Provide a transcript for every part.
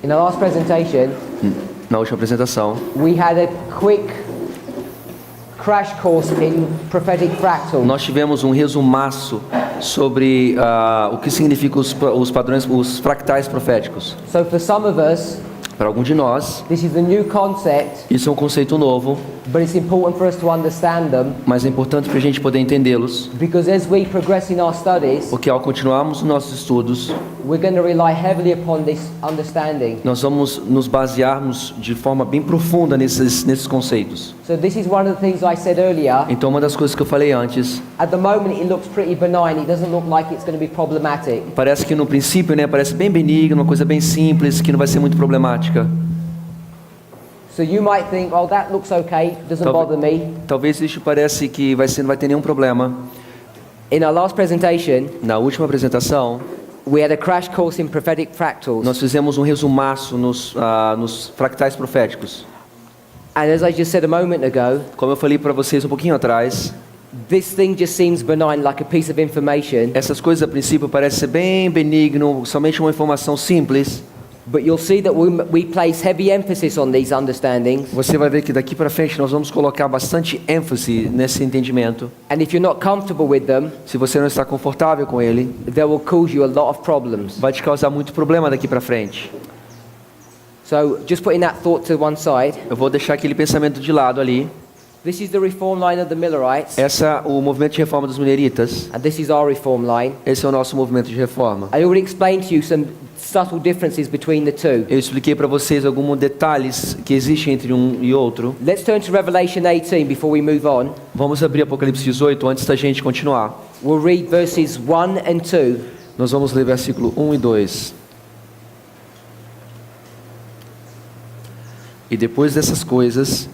In the last presentation, Na última apresentação, we had a quick crash course in prophetic fractals. nós tivemos um resumaço sobre o que significam os padrões, os fractais proféticos. So for some of us, Para algum de nós, this is a new concept, isso é um conceito novo, but it's important for us to understand them, mas é importante para a gente poder entendê-los, because as we progress in our studies, porque ao continuarmos os nossos estudos, we're going to rely heavily upon this understanding. nós vamos nos basearmos de forma bem profunda nesses conceitos. So this is one of the things I said earlier. Então, uma das coisas que eu falei antes, At the moment it looks pretty benign. It doesn't look like it's going to be problematic. parece que no princípio, né, parece bem benigno, uma coisa bem simples, que não vai ser muito problemática. So you might think, oh, that looks okay, doesn't bother me. Talvez isso parece que não vai ter nenhum problema. In our last presentation, Na última apresentação, we had a crash course in prophetic fractals. nós fizemos um resumaço nos fractais proféticos. And as I just said a moment ago, Como eu falei para vocês um pouquinho atrás, this thing just seems benign, like a piece of information. essas coisas a princípio parecem ser bem benigno, somente uma informação simples. But you'll see that we place heavy emphasis on these understandings. Você vai ver que daqui para frente nós vamos colocar bastante ênfase nesse entendimento. And if you're not comfortable with them, Se você não está confortável com ele, they will cause you a lot of problems. vai te causar muito problema daqui para frente. So just putting that thought to one side, Eu vou deixar aquele pensamento de lado ali. this is the reform line of the Millerites, O movimento de reforma dos Mineritas. and this is our reform line. Esse é o nosso movimento de reforma. I already explained to you some subtle differences between the two. Eu expliquei para vocês alguns detalhes que existem entre um e outro. Let's turn to Revelation 18 before we move on. Vamos abrir Apocalipse 18 antes da gente continuar. We'll read verses 1 and 2. Nós vamos ler versículo 1 e 2. E depois dessas coisas,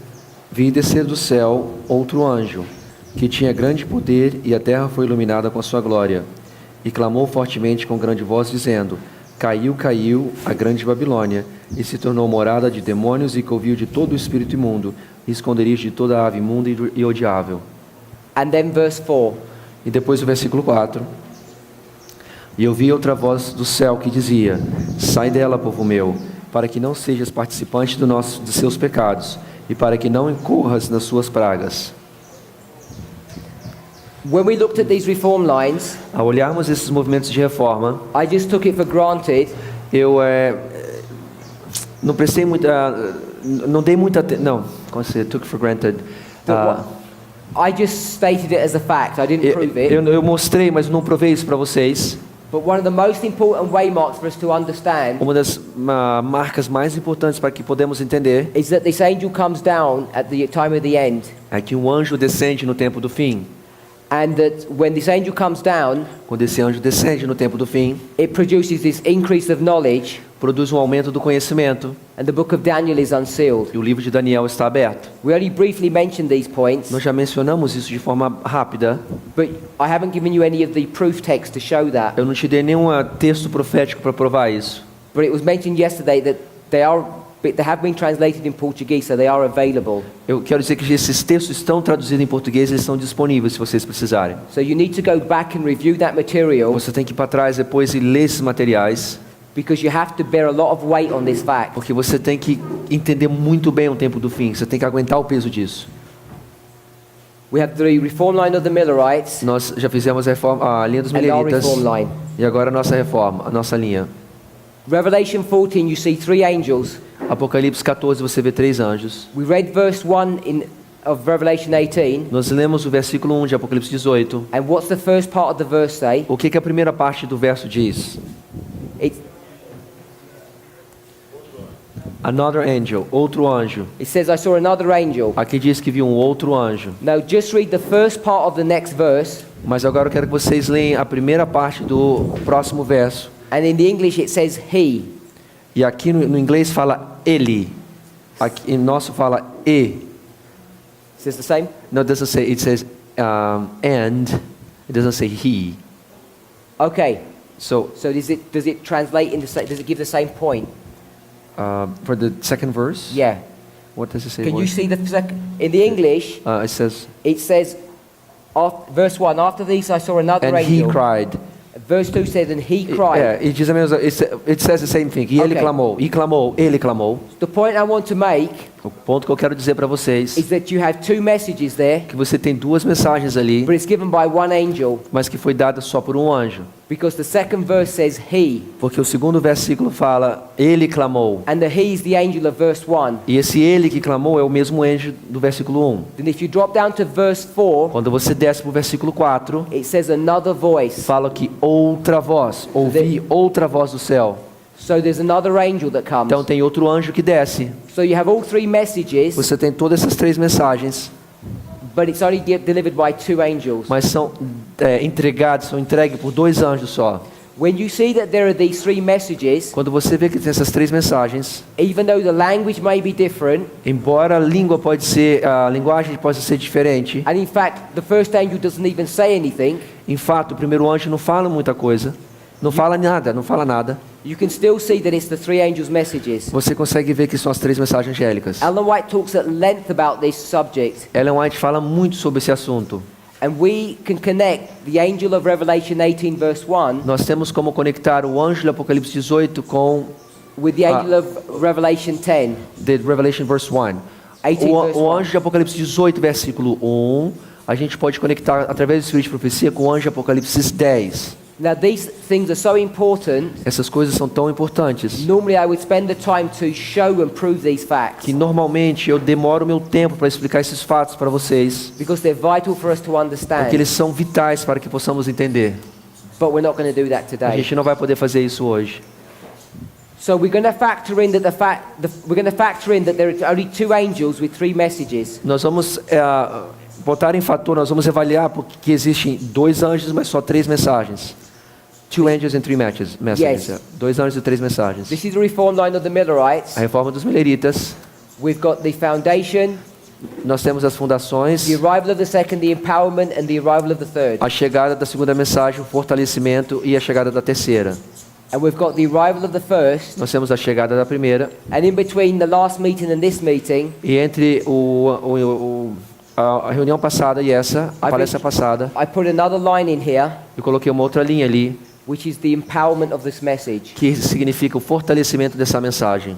vi descer do céu outro anjo, que tinha grande poder, e a terra foi iluminada com a sua glória. E clamou fortemente com grande voz, dizendo: Caiu, caiu a grande Babilônia, e se tornou morada de demônios e covil de todo o espírito imundo, e esconderijo de toda a ave imunda e odiável. And then verse 4. E depois o versículo 4. E eu vi outra voz do céu que dizia: Sai dela, povo meu, para que não sejas participante de seus pecados, e para que não incorras nas suas pragas. When we looked at these reform lines, Ao olharmos esses movimentos de reforma, I just took it for granted eu não prestei muita, não dei muita atenção, não, como se took for granted. I just stated it as a fact. I didn't prove it. Eu mostrei, mas não provei isso para vocês. But one of the most important waymarks for us to understand Uma das marcas mais importantes para que podemos entender is that this angel comes down at the time of the end. é que um anjo descende no tempo do fim. And that when this angel comes down, Quando esse anjo descende no tempo do fim, it produces this increase of knowledge, produz um aumento do conhecimento, and the book of Daniel is unsealed. e o livro de Daniel está aberto. We only briefly mentioned these points, Nós já mencionamos isso de forma rápida. but I haven't given you any of the proof text to show that. Eu não te dei nenhum texto profético para provar isso. But it was mentioned yesterday that they have been translated in Portuguese, so they are available. Eu quero dizer que esses textos estão traduzidos em português, eles estão disponíveis se vocês precisarem. So you need to go back and review that material, Você tem que ir para trás depois e ler esses materiais, because you have to bear a lot of weight on this fact. porque você tem que entender muito bem o tempo do fim, você tem que aguentar o peso disso. We have the reform line of the Millerites Nós já fizemos a linha dos and our Mileritas, reform line. e agora a nossa reforma, a nossa linha. Revelation 14, you see 3 angels. Apocalipse 14, você vê 3 anjos. We read verse 1 of Revelation 18. Nós lemos o versículo 1 de Apocalipse 18. And what's the first part of the verse say? O que a primeira parte do verso diz? Another angel, outro anjo. It says, I saw another angel. Aqui diz que viu um outro anjo. Now just read the first part of the next verse. Mas agora eu quero que vocês leiam a primeira parte do próximo verso. And in the English it says he. E aqui no inglês fala ele. Aqui em nosso fala e. Is this the same? No, it doesn't say. It says and. It doesn't say he. Okay. So does it translate does it give the same point? for the second verse, Yeah. what does it say? Can you see the in the English? It says, It says, verse 1. After these, I saw another and he angel. cried, Verse 2 says, and he cried. E diz a mesma, it says the same thing. E ele Okay. clamou, e clamou, ele clamou. The point I want to make O ponto que eu quero dizer para vocês is that you have two messages there, que você tem duas mensagens ali, but it's given by one angel, mas que foi dada só por um anjo. because the second verse says he, Porque o segundo versículo fala, ele clamou. and the he is the angel of verse 1. E esse ele que clamou é o mesmo anjo do versículo 1. Then if you drop down to verse 4, Quando você desce para o versículo 4, it says another voice. fala que outra voz, ouvi outra voz do céu. So there's another angel that comes. Então tem outro anjo que desce. So you have all three messages, Você tem todas essas três mensagens, but it's only delivered by two angels. mas são são entregues por dois anjos só. When you see that there are these three messages, Quando você vê que tem essas três mensagens, even though the language may be different, embora a linguagem possa ser diferente, and in fact the first angel doesn't even say anything, em fato, o primeiro anjo não fala muita coisa, não fala nada. you can still see that it's the three angels' messages. Você consegue ver que são as três mensagens angélicas. Ellen White talks at length about this subject, Ellen White fala muito sobre esse assunto. and we can connect the angel of Revelation 18 verse 1 Nós temos como conectar o anjo de Apocalipse 18 com with the angel of Revelation 10. the Revelation verse 1. 18 verse O 1. anjo de Apocalipse 18, versículo 1, a gente pode conectar através do Espírito de Profecia com o anjo de Apocalipse 10. Now these things are so important. Essas coisas são tão importantes Normally I would spend the time to show and prove these facts que normalmente eu demoro meu tempo para explicar esses fatos para vocês, because they're vital for us to porque understand. eles são vitais para que possamos entender. But we're not going to do that A today. gente não vai poder fazer isso hoje. So we're going to factor in that there are only two angels with three messages. Nós vamos botar em fator, nós vamos avaliar porque existem dois anjos, mas só três mensagens. Two angels and three messages. Yes. Dois anjos e três mensagens. This is the reform line of the Millerites. A reforma dos Mileritas. We've got the foundation, Nós temos as fundações, the arrival of the second, the empowerment, and the arrival of the third. a chegada da segunda mensagem, o fortalecimento e a chegada da terceira. And we've got the arrival of the first, Nós temos a chegada da primeira and in between the last meeting and this meeting, e entre a reunião passada e essa, a palestra passada, I put another line in here, eu coloquei uma outra linha ali which is the empowerment of this message. que significa o fortalecimento dessa mensagem.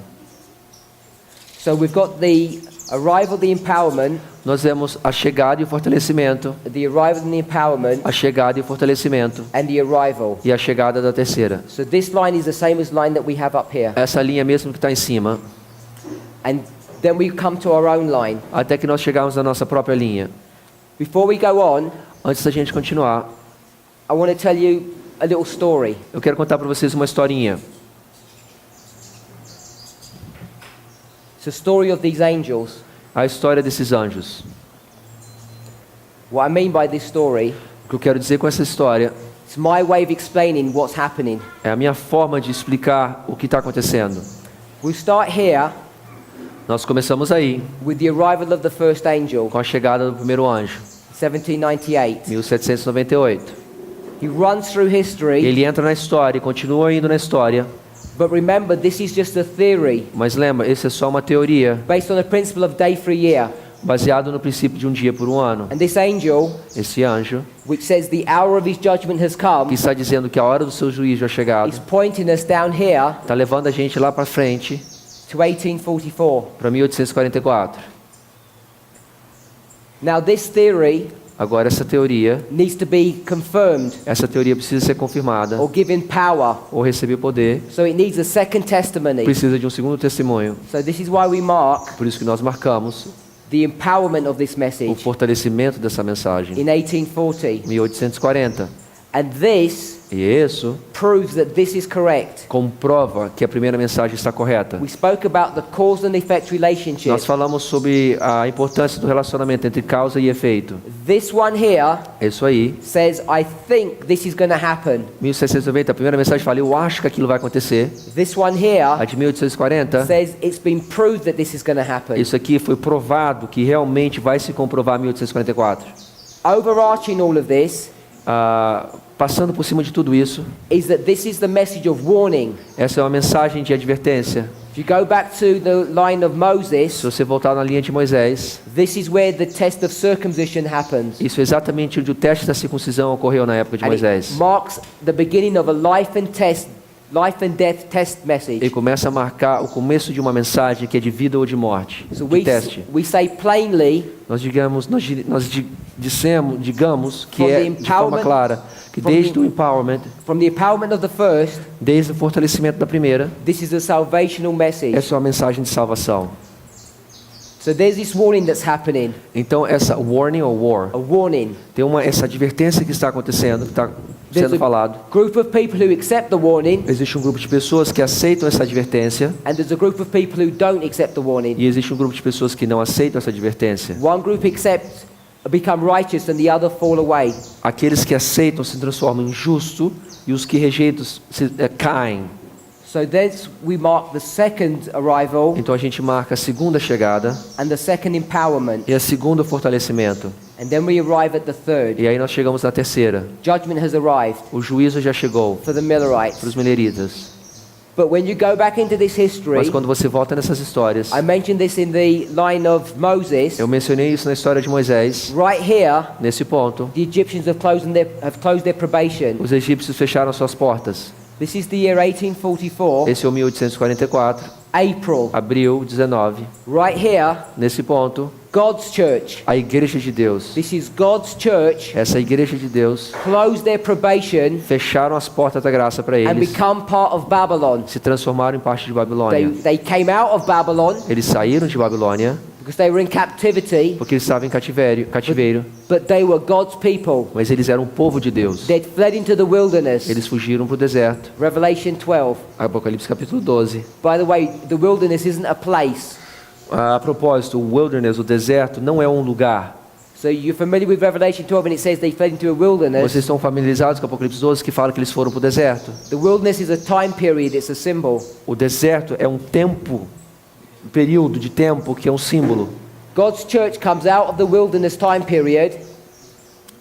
So we've got the arrival, the empowerment, Nós vemos a chegada e o fortalecimento, the arrival and the empowerment, a chegada e o fortalecimento and the arrival. e a chegada da terceira. So this line is the same as line that we have up here. Essa linha mesmo que está em cima, And then we come to our own line. até que nós chegamos na nossa própria linha. Before we go on, Antes da gente continuar, I want to tell you a little story. eu quero contar para vocês uma historinha. It's a story of these angels. A história desses anjos. What I mean by this story, O que eu quero dizer com essa história it's my way of explaining what's happening. é a minha forma de explicar o que está acontecendo. We start here Nós começamos aí, with the arrival of the first angel, com a chegada do primeiro anjo, 1798. 1798. He runs through history, Ele entra na história e continua indo na história, but remember, this is just a theory mas lembra, esse é só uma teoria, based on the principle of day for a year. baseado no princípio de um dia por um ano. And this angel, Esse anjo, which says the hour of his judgment has que come, está dizendo que a hora do seu juízo é chegada, is pointing us down here está levando a gente lá para frente, to 1844. para 1844. Now this theory Agora essa teoria needs to be confirmed precisa ser confirmada or given power. ou receber poder, So it needs a second testimony. precisa de um segundo testemunho. So this is why we mark Por isso que nós marcamos the empowerment of this o message fortalecimento dessa mensagem. in 1840. 1840. And this E isso proves that this is correct. comprova que a primeira mensagem está correta. We spoke about the cause and effect relationship. Nós falamos sobre a importância do relacionamento entre causa e efeito. This one here É isso aí. says, I think this is going to happen. 1790, a primeira mensagem fala, eu acho que aquilo vai acontecer. This one A here de 1840, says, it's been proved that this is going to happen. isso aqui foi provado que realmente vai se comprovar em 1844. Overarching all of this, passando por cima de tudo isso, is that this is the message of warning. essa é uma mensagem de advertência. If you go back to the line of Se Moses, você voltar na linha de Moisés, this is where the test of circumcision happens. isso é exatamente onde o teste da circuncisão ocorreu na época de And Moisés. it marks the beginning of a life and death test message. Ele começa a marcar o começo de uma mensagem que é de vida ou de morte, So de teste. we say plainly, digamos que From é the de forma empowerment- clara, que from desde the- o empowerment, from the empowerment of the first, desde o fortalecimento da primeira, this is a salvational message. essa é uma mensagem de salvação. So there's this warning that's happening, Então essa warning ou war, a warning. tem essa advertência que está acontecendo, que está There's sendo falado. group of people who accept the warning, Existe um grupo de pessoas que aceitam essa advertência and there's a group of people who don't accept the warning. e existe um grupo de pessoas que não aceitam essa advertência. One group accepts, become righteous, and the other fall away. Aqueles que aceitam se transformam em justo e os que rejeitam caem. So there's we mark the second arrival Então a gente marca a segunda chegada and the second empowerment, e a segunda fortalecimento. and then we arrive at the third. E aí nós chegamos na terceira. Judgment has arrived O juízo já chegou for the Millerites. para os mileritas. But when you go back into this history, Mas quando você volta nessas histórias, I mentioned this in the line of Moses. eu mencionei isso na história de Moisés. Right here, Nesse ponto, the Egyptians have closed their probation. os egípcios fecharam suas portas. This is the year 1844, Esse é o 1844, April. abril 19. Right here, Nesse ponto, God's church. a igreja de Deus, This is God's church. essa igreja de Deus, Closed their probation fecharam as portas da graça para and eles, become part of Babylon. se transformaram em parte de Babilônia. They came out of Babylon Eles saíram de Babilônia because they were in captivity, porque eles estavam em cativeiro, but they were God's people. mas eles eram o povo de Deus. They'd fled into the wilderness. Eles fugiram para o deserto. Revelation 12. Apocalipse capítulo 12. By the way, the wilderness isn't a place. A propósito, o wilderness, o deserto, não é um lugar. So you're familiar with Revelation 12 and it says they fled into a wilderness. Vocês estão familiarizados com Apocalipse 12 que fala que eles foram para o deserto? The wilderness is a time period, it's a symbol. O deserto é um período de tempo que é um símbolo. God's church comes out of the wilderness time period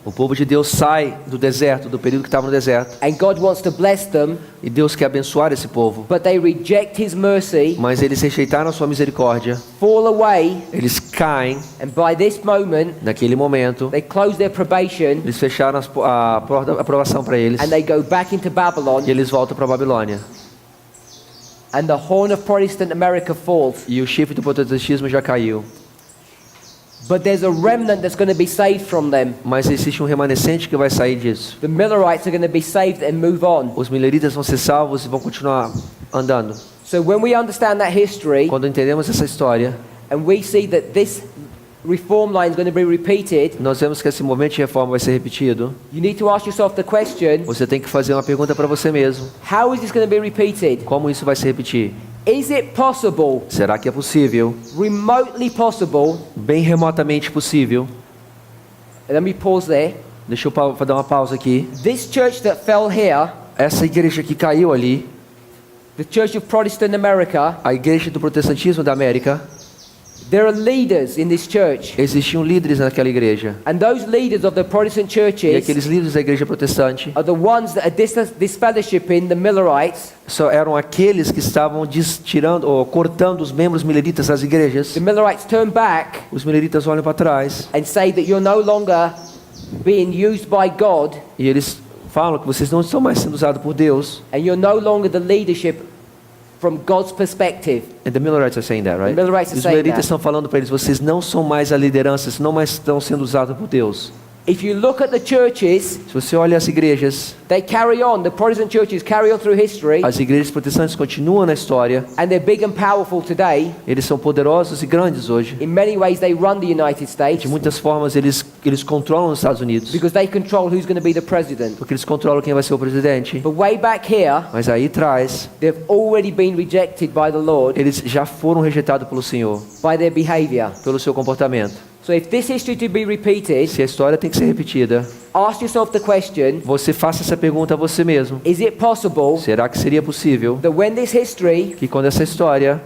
O povo de Deus sai do deserto, do período que estava no deserto, and God wants to bless them, e Deus quer abençoar esse povo. but they reject His mercy, Mas eles rejeitaram a sua misericórdia, fall away, eles caem and by this moment naquele momento, they close their probation eles fecharam a porta da aprovação para eles, and they go back into Babylon, e eles voltam para a Babilônia. and the horn of Protestant America falls. E o chifre do protestantismo já caiu. But there's a remnant that's going to be saved from them. Mas existe um remanescente que vai sair disso. The Millerites are going to be saved and move on. Os mileritas vão ser salvos e vão continuar andando. So when we understand that history Quando entendemos essa história, and we see that this reform line is going to be repeated, nós vemos que esse movimento de reforma vai ser repetido. you need to ask yourself the question, Você tem que fazer uma pergunta para você mesmo. how is this going to be repeated? Como isso vai se repetir? Is it possible, Será que é possível? remotely possible, Bem remotamente possível. let me pause there, Deixa eu dar uma pausa aqui. this church that fell here, Essa igreja que caiu ali, the Church of Protestant America, a igreja do protestantismo da América, there are leaders in this church, existiam líderes naquela igreja. and those leaders of the Protestant E churches aqueles líderes da igreja protestante are the ones that are disfellowshipping the Millerites. só eram aqueles que estavam tirando ou cortando os membros mileritas das igrejas. The Millerites turn back Os mileritas olham para trás and say that you're no longer being used by God e eles falam que vocês não estão mais sendo usados por Deus. and you're no longer the leadership from God's perspective. And the Millerites are saying that, right? The Millerites are Os saying mileritas that. estão falando para eles, vocês não são mais a liderança, vocês não mais estão sendo usados por Deus. If you look at the churches, Se você olha as igrejas, they carry on, the Protestant churches carry on through history, as igrejas protestantes continuam na história, and they're big and powerful today. eles são poderosos e grandes hoje. In many ways they run the United States De muitas formas eles controlam os Estados Unidos, because they control who's going to be the president. porque eles controlam quem vai ser o presidente. But way back here, Mas aí atrás, they've already been rejected by the Lord eles já foram rejeitados pelo Senhor, by their behavior. pelo seu comportamento. So if this history to be repeated, Se a história tem que ser repetida, ask yourself the question, você faça essa pergunta a você mesmo. is it possible Será que seria possível that when this history que quando essa história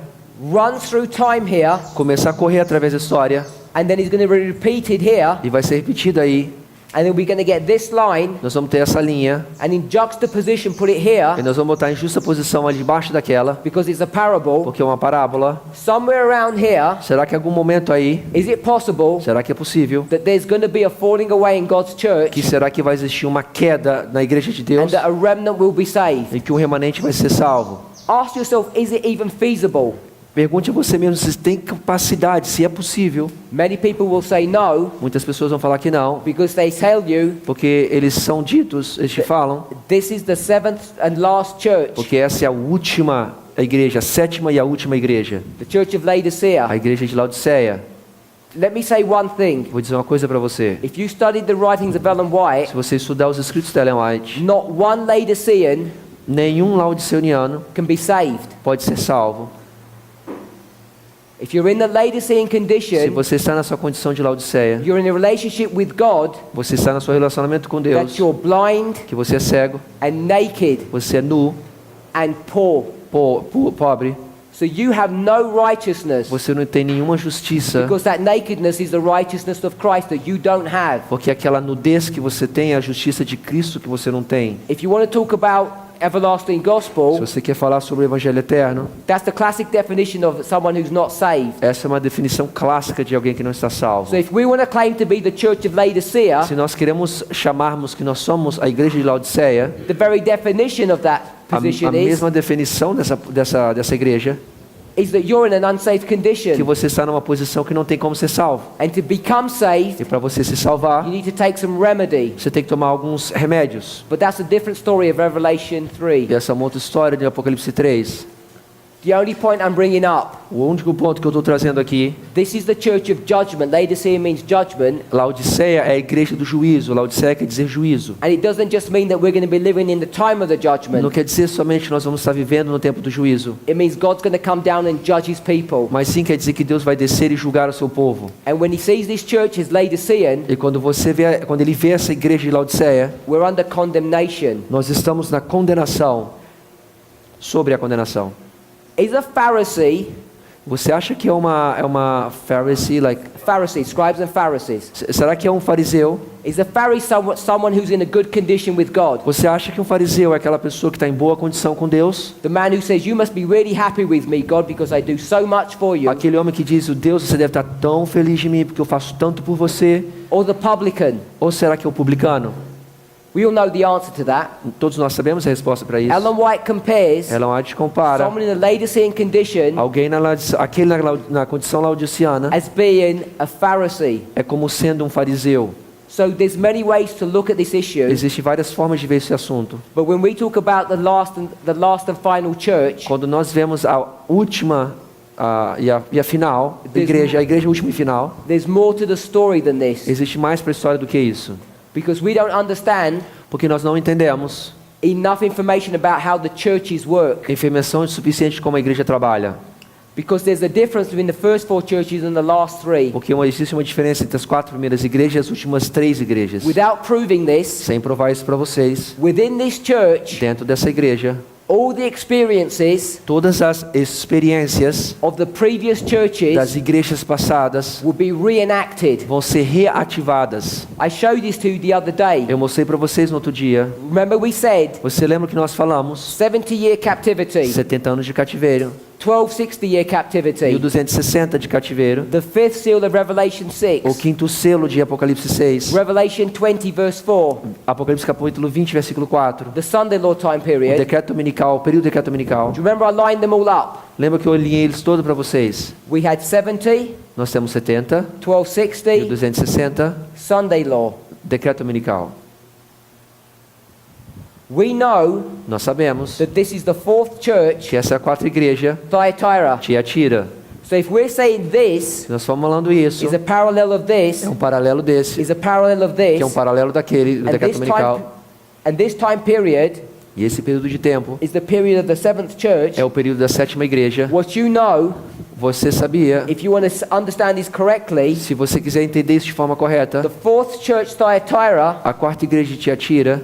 runs through time here começar a correr através da história and then is going to be repeated here, e vai ser repetida aí, And then we're going to get this line, Nós vamos ter essa linha. and in juxtaposition put it here, E nós vamos botar em justa posição ali debaixo daquela. because it's a parable. Porque é uma parábola. Somewhere around here, Será que em algum momento aí, is it possible será que é possível? that there's going to be a falling away in God's church, Que será que vai existir uma queda na igreja de and Deus? that a remnant will be saved? Em que um remanente vai ser salvo? Ask yourself, is it even feasible? Pergunte a você mesmo se tem capacidade, se é possível. Many people will say no, Muitas pessoas vão falar que não, because they tell you porque eles são ditos, eles te falam, this is the seventh and last church, porque essa é a última igreja, a sétima e a última igreja, the church of Laodicea. a igreja de Laodiceia. Let me say one thing. Vou dizer uma coisa para você. If you studied the writings of Ellen White, Se você estudar os escritos de Ellen White, not one Laodicean nenhum laodiceaniano can be saved. pode ser salvo. If you're in the Laodicean Se condition, você está na sua condição de Laodiceia, you're in a relationship with God, você está no seu relacionamento com that Deus, you're blind que você é cego, and naked você é nu, and poor. pobre, So you have no righteousness, você não tem nenhuma justiça, because that nakedness is the righteousness of Christ that you don't have. porque aquela nudez que você tem é a justiça de Cristo que você não tem. If you want to talk about everlasting Se gospel, você quer falar sobre o Evangelho Eterno, that's the classic definition of someone who's not saved. essa é uma definição clássica de alguém que não está salvo. So if we want to claim to be the church of Laodicea, Se nós queremos chamarmos que nós somos a igreja de Laodiceia, the very definition of that a position mesma definição dessa igreja, is that you're in an unsaved que condition. você está numa posição que não tem como ser salvo. And to become saved, E para você se salvar, you need to take some remedy. você tem que tomar alguns remédios. But that's a different story of Revelation 3. E essa é uma outra história de Apocalipse 3. The only point I'm bringing up, O único ponto que eu estou trazendo aqui, this is the church of judgment. Laodicea means judgment. Laodiceia é a igreja do juízo. Laodiceia quer dizer juízo. And it doesn't just mean that we're going to be living in the time of the Não judgment. quer dizer somente que nós vamos estar vivendo no tempo do juízo, It means God's going to come down and judge his people. mas sim quer dizer que Deus vai descer e julgar o seu povo. And when he sees this church as Laodicean, E quando ele vê essa igreja de Laodiceia, we're under condemnation. nós estamos na condenação, sobre a condenação. Is a Pharisee, Você acha que é uma Pharisee, scribes and Pharisees, será que é um fariseu? is a Pharisee someone who's in a good condition with God? Você acha que um fariseu é aquela pessoa que está em boa condição com Deus? The man who says, you must be really happy with me, God, because I do so much for you. Aquele homem que diz, o Deus, você deve estar tão feliz de mim porque eu faço tanto por você? Or the publican? Ou será que é o publicano? We all know the answer to that. Todos nós sabemos a resposta para isso. Ellen White compares Ellen White compara someone in a Laodicean condition alguém aquele na condição laodiceana as being a Pharisee. é como sendo um fariseu. So there's many ways to look at this issue. Existem várias formas de ver esse assunto. But when we talk about the last and final church, Quando nós vemos a última e a final, a igreja última e final, there's more to the story than this. existe mais para a história do que isso. Because we don't understand Porque nós não entendemos enough information about how the churches work. informação suficiente de como a igreja trabalha. Because there's a difference between the first 4 churches and the last 3. Porque existe uma diferença entre as 4 primeiras igrejas e as últimas 3 igrejas. Without proving this, Sem provar isso para vocês, within this church, dentro dessa igreja, all the experiences todas as experiências of the previous das churches igrejas passadas will be reenacted. vão ser reativadas. I showed this to you the other day. Eu mostrei para vocês no outro dia. Remember we said Você lembra que nós falamos? 70-year captivity, 70 anos de cativeiro, 1260-year captivity, 1260 de cativeiro, the 5th seal of Revelation o 6, 5º selo de Apocalipse 6, Revelation 20 verse 4, Apocalipse capítulo 20, versículo 4, the Sunday law time o period. decreto dominical, o período do decreto dominical. Do you remember I lined them all up? Lembra que eu alinhei eles todos para vocês? We had 70, Nós temos 70, 1260, 1260, Sunday law. decreto dominical. We know Nós sabemos that this is the 4th church, que essa é a 4ª igreja, Thyatira. Tiatira. So if we're saying this Se nós estamos falando isso, is a parallel of this, é um paralelo desse, is a parallel of que é um this, paralelo daquele, do and decreto this dominical. time, and this time period E esse período de tempo is the period of the 7th church, é o período da 7ª igreja. what you know, Você sabia, if you want to understand this correctly, se você quiser entender isso de forma correta, the 4th church, Thyatira, a 4ª igreja de Tiatira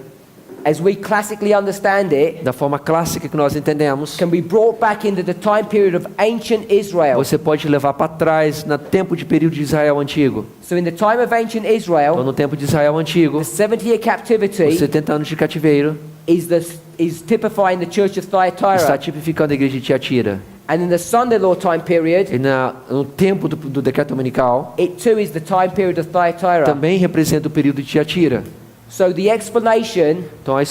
as we classically understand it, da forma clássica que nós entendemos, can be brought back into the time period of ancient Israel. você pode levar para trás no tempo de período de Israel antigo. So in the time of ancient Então, Israel, no tempo de Israel antigo, the 70-year os captivity 70 anos de cativeiro is typifying the church of está Thyatira. tipificando a igreja de Tiatira. And in the Sunday law time period, E no tempo do decreto dominical, it too is the time period of Thyatira. também representa o período de Tiatira. So the explanation Então, a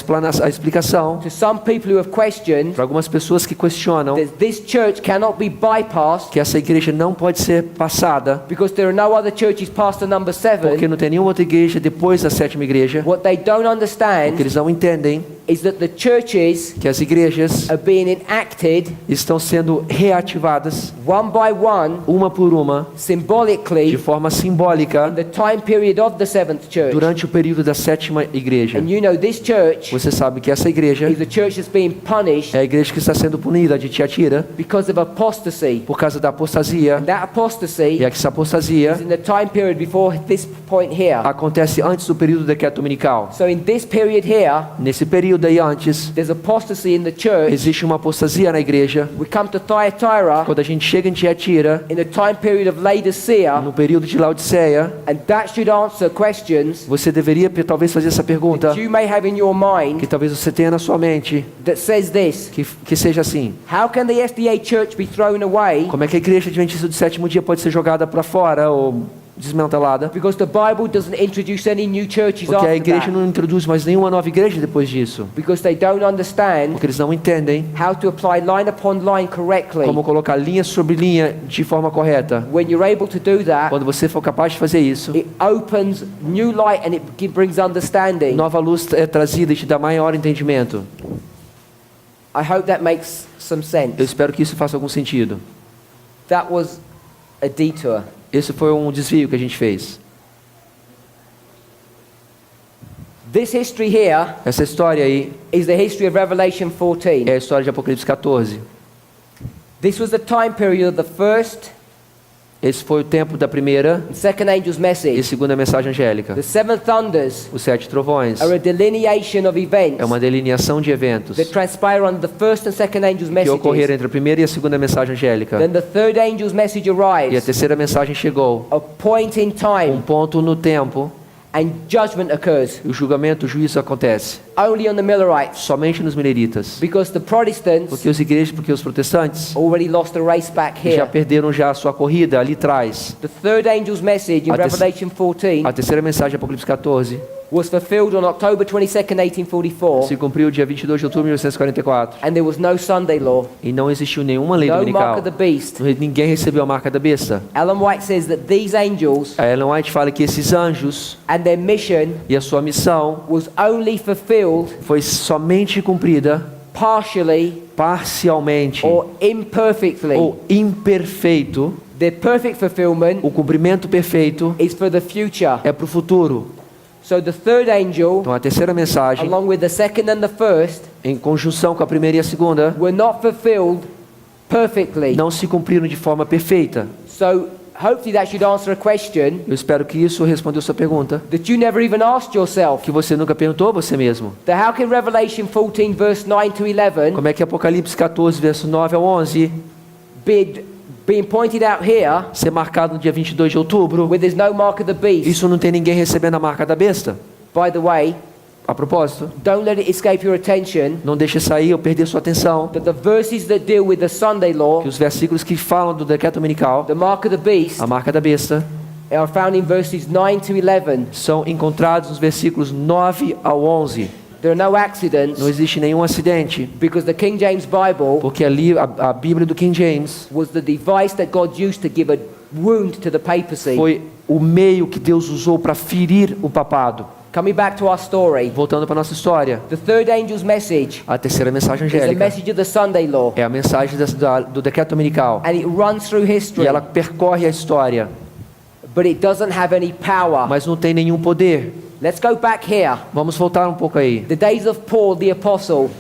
explicação to some people who have questioned para algumas pessoas que questionam that this church cannot be bypassed que essa igreja não pode ser passada, because there are no other churches past the number porque 7. não tem nenhuma outra igreja depois da sétima igreja. What they don't O que understand eles não entendem is that the churches que as igrejas are being enacted estão sendo reativadas one by one, uma por uma, de symbolically, forma simbólica, in the time period of the seventh church. durante o período da sétima igreja. And you know this church Você sabe que essa igreja is a church that's being punished é a igreja que está sendo punida de Tiatira because of apostasy. por causa da apostasia. And that apostasy E essa apostasia is in the time period before this point here. acontece antes do período do decreto dominical. So in this period here, Nesse período aí antes, there's apostasy in the church. existe uma apostasia na igreja. We come to Thyatira Quando a gente chega em Tiatira, in the time period of Laodicea, no período de Laodiceia, and that should answer questions você deveria talvez fazer essa pergunta, that you may have in your mind que talvez você tenha na sua mente, that says this: que seja assim: how can the SDA church be thrown away como é que a igreja adventista do sétimo dia pode ser jogada para fora ou desmantelada? because the Bible doesn't introduce any new churches Porque a after igreja that? não introduz mais nenhuma nova igreja depois disso. Because they don't understand Porque eles não entendem how to apply line upon line correctly. como colocar linha sobre linha de forma correta. When you're able to do that, Quando você for capaz de fazer isso, it opens new light and it brings understanding. nova luz é trazida e te dá maior entendimento. I hope that makes some Eu sense. espero que isso faça algum sentido. That was a detour. Esse foi um desvio que a gente fez. This history here Essa história aí is the history of Revelation 14. é a história de Apocalipse 14. This was the time period of the first Esse foi o tempo da primeira and second angel's e message. segunda mensagem angélica. The seven thunders Os 7 trovões are a delineation of events é uma delineação de eventos that transpire under the first and second angel's que ocorreram messages. entre a primeira e a segunda mensagem angélica. Then the third angel's message E a arrives, terceira mensagem chegou. a point in time, Ponto no tempo, and judgment occurs e o julgamento, o juízo acontece. only on the Millerites, Somente nos mileritas. because the Protestants Porque os protestantes already lost the race back já here. perderam já a sua corrida ali atrás. The third angel's message in A terce- Revelation 14 A terceira mensagem de Apocalipse 14 was fulfilled on October 22nd, 1844, se cumpriu dia 22 de outubro de 1944. and there was no Sunday law, E não existiu nenhuma lei no mark dominical. of the beast. Ninguém recebeu a marca da besta. Ellen White says that these angels A Ellen White fala que esses anjos and their mission e a sua missão was only fulfilled foi somente cumprida partially parcialmente or imperfectly. ou imperfeito. The perfect fulfillment O cumprimento perfeito is for the future. é para o futuro. So the third angel, Então a terceira mensagem, along with the second and the first, em conjunção com a primeira e a segunda, were not fulfilled perfectly. não se cumpriram de forma perfeita. So hopefully that should answer a question Eu espero que isso respondeu sua pergunta, that you never even asked yourself. que você nunca perguntou a você mesmo. That how can Revelation 14 verse 9 to 11 Como é que Apocalipse 14, verso 9 ao 11, being pointed out here ser marcado no dia 22 de outubro, where there's no mark of the beast? isso não tem ninguém recebendo a marca da besta? By the way, A propósito, don't let it escape your attention não deixe sair ou perder sua atenção that the verses that deal with the Sunday law, que os versículos que falam do decreto dominical, the mark of the beast, a marca da besta, are found in verses 9 to 11. são encontrados nos versículos 9 ao 11. There are no accidents Não existe nenhum acidente, because the King James Bible porque ali a Bíblia do King James was the device that God used to give a wound to the papacy. foi o meio que Deus usou para ferir o papado. Coming back to our story, Voltando para a nossa história, the third angel's message a terceira mensagem is the angélica message of the Sunday law, é a mensagem do decreto dominical. and it runs through E history, ela percorre a história, but it doesn't have any power. mas não tem nenhum poder. Let's go back here. Vamos voltar um pouco aí. The days of Paul the apostle.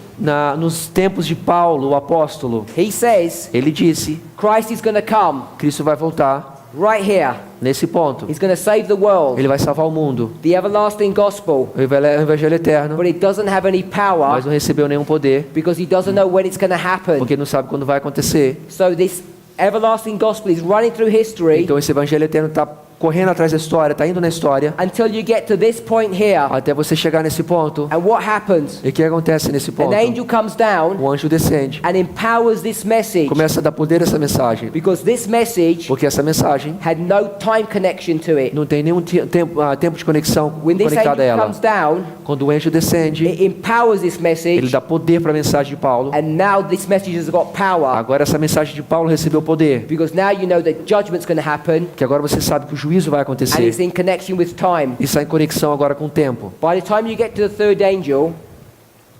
Nos tempos de Paulo, o apóstolo, He says ele disse: Christ is going to come Cristo vai voltar right here. nesse ponto. He's going to save the world, Ele vai salvar o mundo. the everlasting gospel. O evangelho eterno, But it doesn't have any power mas não recebeu nenhum poder, because he doesn't know when it's going to happen. porque não sabe quando vai acontecer. So this everlasting gospel is running through history Então esse evangelho eterno está correndo atrás da história, está indo na história, until you get to this point here. até você chegar nesse ponto. And what happens? E o que acontece nesse An ponto? angel comes down O anjo descende, and empowers this message, começa a dar poder a essa mensagem, because this message porque essa mensagem had no time connection to it. não tem nenhum tempo de conexão When this conectado a angel ela. comes down, Quando o anjo descende, it empowers this ele message, dá poder para a mensagem de Paulo. and now this message has got power, Agora essa mensagem de Paulo recebeu poder, because now you know that judgment's going to happen, que agora você sabe que o juízo vai and acontecer. it's in connection with time. E está em conexão agora com o tempo. By the time you get to the third angel,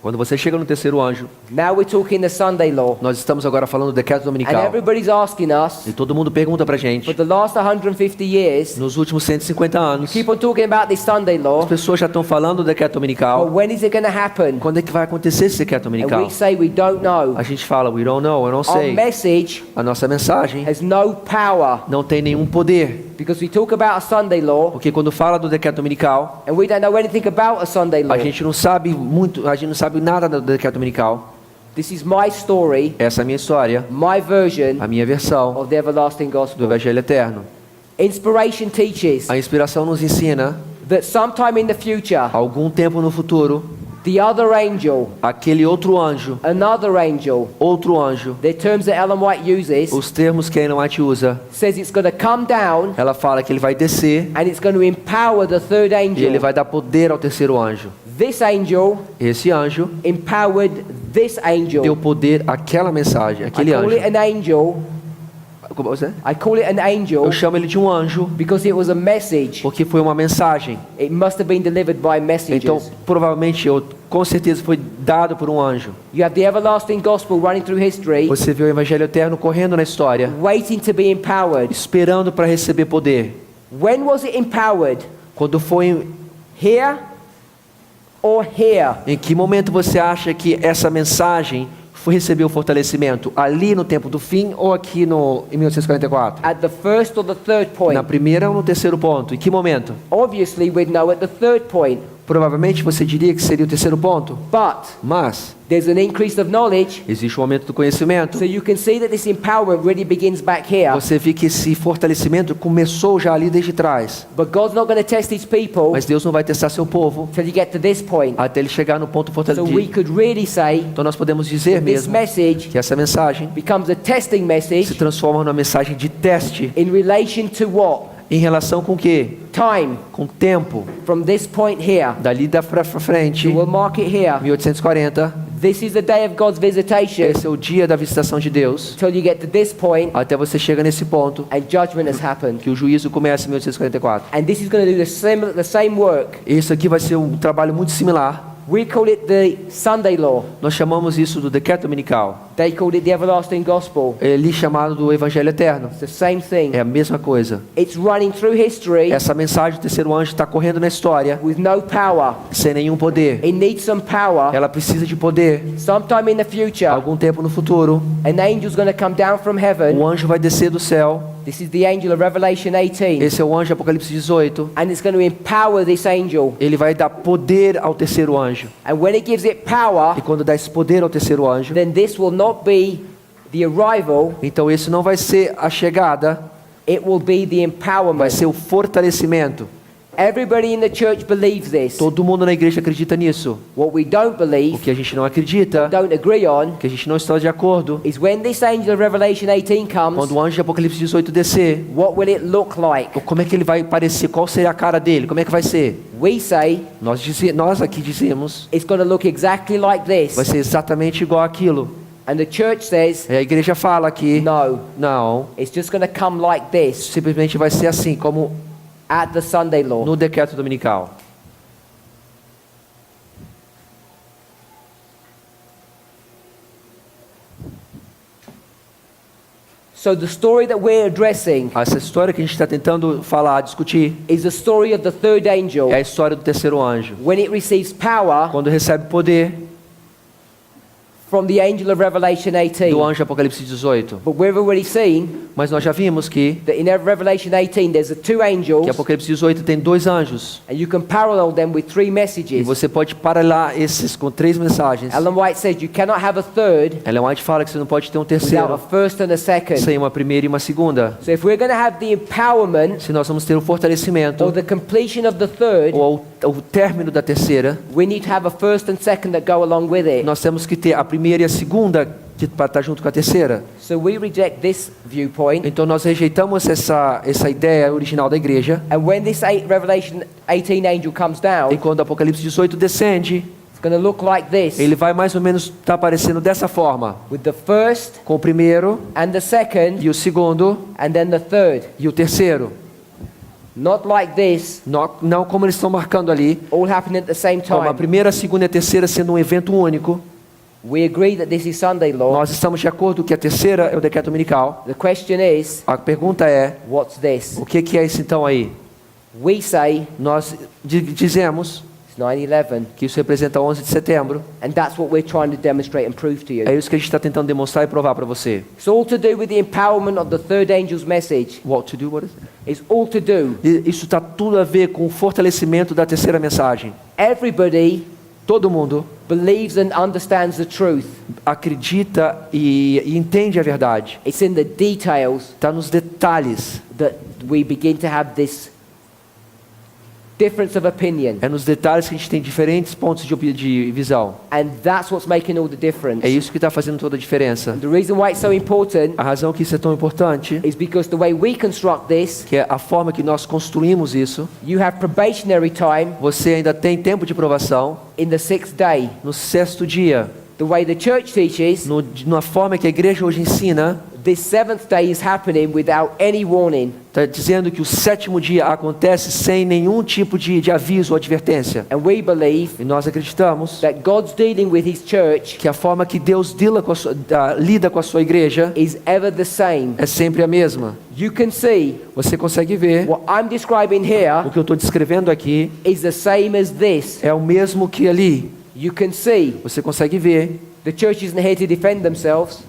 Quando você chega no terceiro anjo, now we're talking the Sunday law. nós estamos agora falando do decreto And dominical. everybody's asking us, E todo mundo pergunta pra for gente, the last 150 years, nos últimos 150 anos, keep on talking about this Sunday as law, pessoas já estão falando do decreto but dominical. when is it going to happen? Quando é que vai acontecer esse decreto And dominical? we say we don't know. A gente fala, we don't know, eu não Our sei. message A nossa mensagem has no power, não tem nenhum poder. because we talk about a Sunday law, Porque quando fala do decreto dominical, and we don't know anything about a Sunday law. a gente não sabe muito, a gente não sabe nada do decreto dominical. This is my story, Essa é a minha história, my version a minha versão of the everlasting do gospel. evangelho eterno. Inspiration teaches A inspiração nos ensina, that sometime in the future, algum tempo no futuro, the other angel, aquele outro anjo, outro anjo, the terms that Ellen White uses, os termos que a Ellen White usa, says it's going to come down ela fala que ele vai descer and it's going to empower the third e ele angel. vai dar poder ao terceiro anjo. This angel Esse anjo empowered this deu angel. poder àquela mensagem, I aquele call anjo. it an angel. Como você? I call it an angel Eu chamo ele de um anjo because it was a message. porque foi uma mensagem. It must have been delivered by Então, messengers. provavelmente, com certeza foi dado por um anjo. You have the everlasting gospel running through history, Você vê o evangelho eterno correndo na história, waiting to be empowered. esperando para receber poder. When was it empowered? Quando foi, Here or here? em que momento você acha que essa mensagem recebeu fortalecimento? Ali no tempo do fim ou aqui em 1844? At the first or the third point? Na primeira ou no terceiro ponto? Em que momento? Obviously, we'd know at the third point. Provavelmente você diria que seria o terceiro ponto. But Mas there's an increase of knowledge, existe um aumento do conhecimento. so you can see that this empowerment really begins back here. Você vê que esse fortalecimento começou já ali desde trás. But God's not going to test His people Mas Deus não vai testar seu povo till you get to this point. até ele chegar no ponto So we fortalecido. could really say Então nós podemos dizer this mesmo message que essa mensagem becomes a testing se message transforma numa mensagem de teste in relation to what? em relação com o quê? Time. Com tempo. From this point here. Dali pra frente, So we'll mark it here. 1840, This is the day of God's visitation esse é o dia da visitação de Deus. till you get to this point Até você chega nesse ponto and judgment has happened. que o juízo começa em 1844. And this is going to do the same work. Isso aqui vai ser um trabalho muito similar. We call it the Sunday law. Nós chamamos isso do decreto dominical. They called it the everlasting gospel. Ele chamado do evangelho eterno. It's the same thing. É a mesma coisa. It's running through history Essa mensagem do terceiro anjo está correndo na história with no power. sem nenhum poder. It needs some power. Ela precisa de poder. Sometime in the future, Algum tempo no futuro, an angel's going to come down from heaven. um anjo vai descer do céu. This is the angel of Revelation 18. Esse é o anjo de Apocalipse 18. And it's going to empower this angel. Ele vai dar poder ao terceiro anjo. And when it gives it power, E quando dá esse poder ao terceiro anjo, then this will not be the arrival, então esse não vai ser a chegada, it will be the vai empowerment. ser o fortalecimento. Everybody in the church believes this. Todo mundo na igreja acredita nisso. What we don't O believe, que a gente não acredita, don't agree on, o que a gente não está de acordo, is when this angel of Revelation 18 quando comes, o anjo de Apocalipse 18 descer, what will it look like? como é que ele vai parecer? Qual seria a cara dele? Como é que vai ser? We say Nós aqui dizemos, it's going to look exactly like this. vai ser exatamente igual aquilo. And the church says, E a igreja fala que não, it's just going to come like this simplesmente vai ser assim, como at the Sunday law. no decreto dominical. So the story that we're addressing Essa história que a gente está tentando falar, discutir, is the story of the third angel. é a história do terceiro anjo. When it receives power Quando recebe poder from the angel of Revelation 18. do anjo de Apocalipse 18. But we've already seen Mas nós já vimos que that in Revelation 18 there's the two angels, Apocalipse 18 tem 2 anjos. and you can parallel them with 3 E messages. você pode paralelar esses com 3 mensagens. Ellen White says you cannot have a third Ellen White fala que você não pode ter um without a terceiro first and a second. sem uma primeira e uma segunda. So if we're going to have the empowerment Se nós vamos ter o fortalecimento or the completion of the third, ou o término da terceira, we need to have a first and second that go along with it. nós temos que ter a primeira e a segunda para estar junto com a terceira. So we reject this viewpoint, Então nós rejeitamos essa ideia original da igreja. and when this Revelation 18 angel comes down, E quando o Apocalipse 18 descende, it's going to look like this, ele vai mais ou menos estar aparecendo dessa forma, with the first com o primeiro and the second e o segundo and then the third. e o terceiro. Not like this, Não como eles estão marcando ali, all happening at the same como a time. primeira, a segunda e a terceira sendo um evento único. We agree that this is Sunday law. Nós estamos de acordo que a terceira é o decreto dominical. The question is, A pergunta é, what's this? o que é isso então aí? We say Nós dizemos it's 9/11, que isso representa 11 de setembro. and that's what we're trying to demonstrate and prove to you. É isso que a gente está tentando demonstrar e provar para você. It's all to do with the empowerment of the third angel's message. What to do? What is it? It's all to do. Isso está tudo a ver com o fortalecimento da terceira mensagem. Everybody Todo mundo believes and understands the truth. acredita e entende a verdade. It's in the details Está nos detalhes. that we begin to have this difference of opinion. É nos detalhes que a gente tem diferentes pontos de visão. And that's what's making all the difference. É isso que está fazendo toda a diferença. The reason why it's so important A razão que isso é tão importante, is because the way we construct this, que é a forma que nós construímos isso. you have probationary time Você ainda tem tempo de provação in the 6th day. no 6º dia. The way the church teaches, Na forma que a igreja hoje ensina, this 7th day is happening without any warning. está dizendo que o 7º dia acontece sem nenhum tipo de aviso ou advertência. And we believe E nós acreditamos that God's dealing with his church que a forma que Deus lida com a sua igreja is ever the same. é sempre a mesma. You can see Você consegue ver, what I'm describing here o que eu estou descrevendo aqui is the same as this. é o mesmo que ali. You can see Você consegue ver. the church isn't here to defend themselves.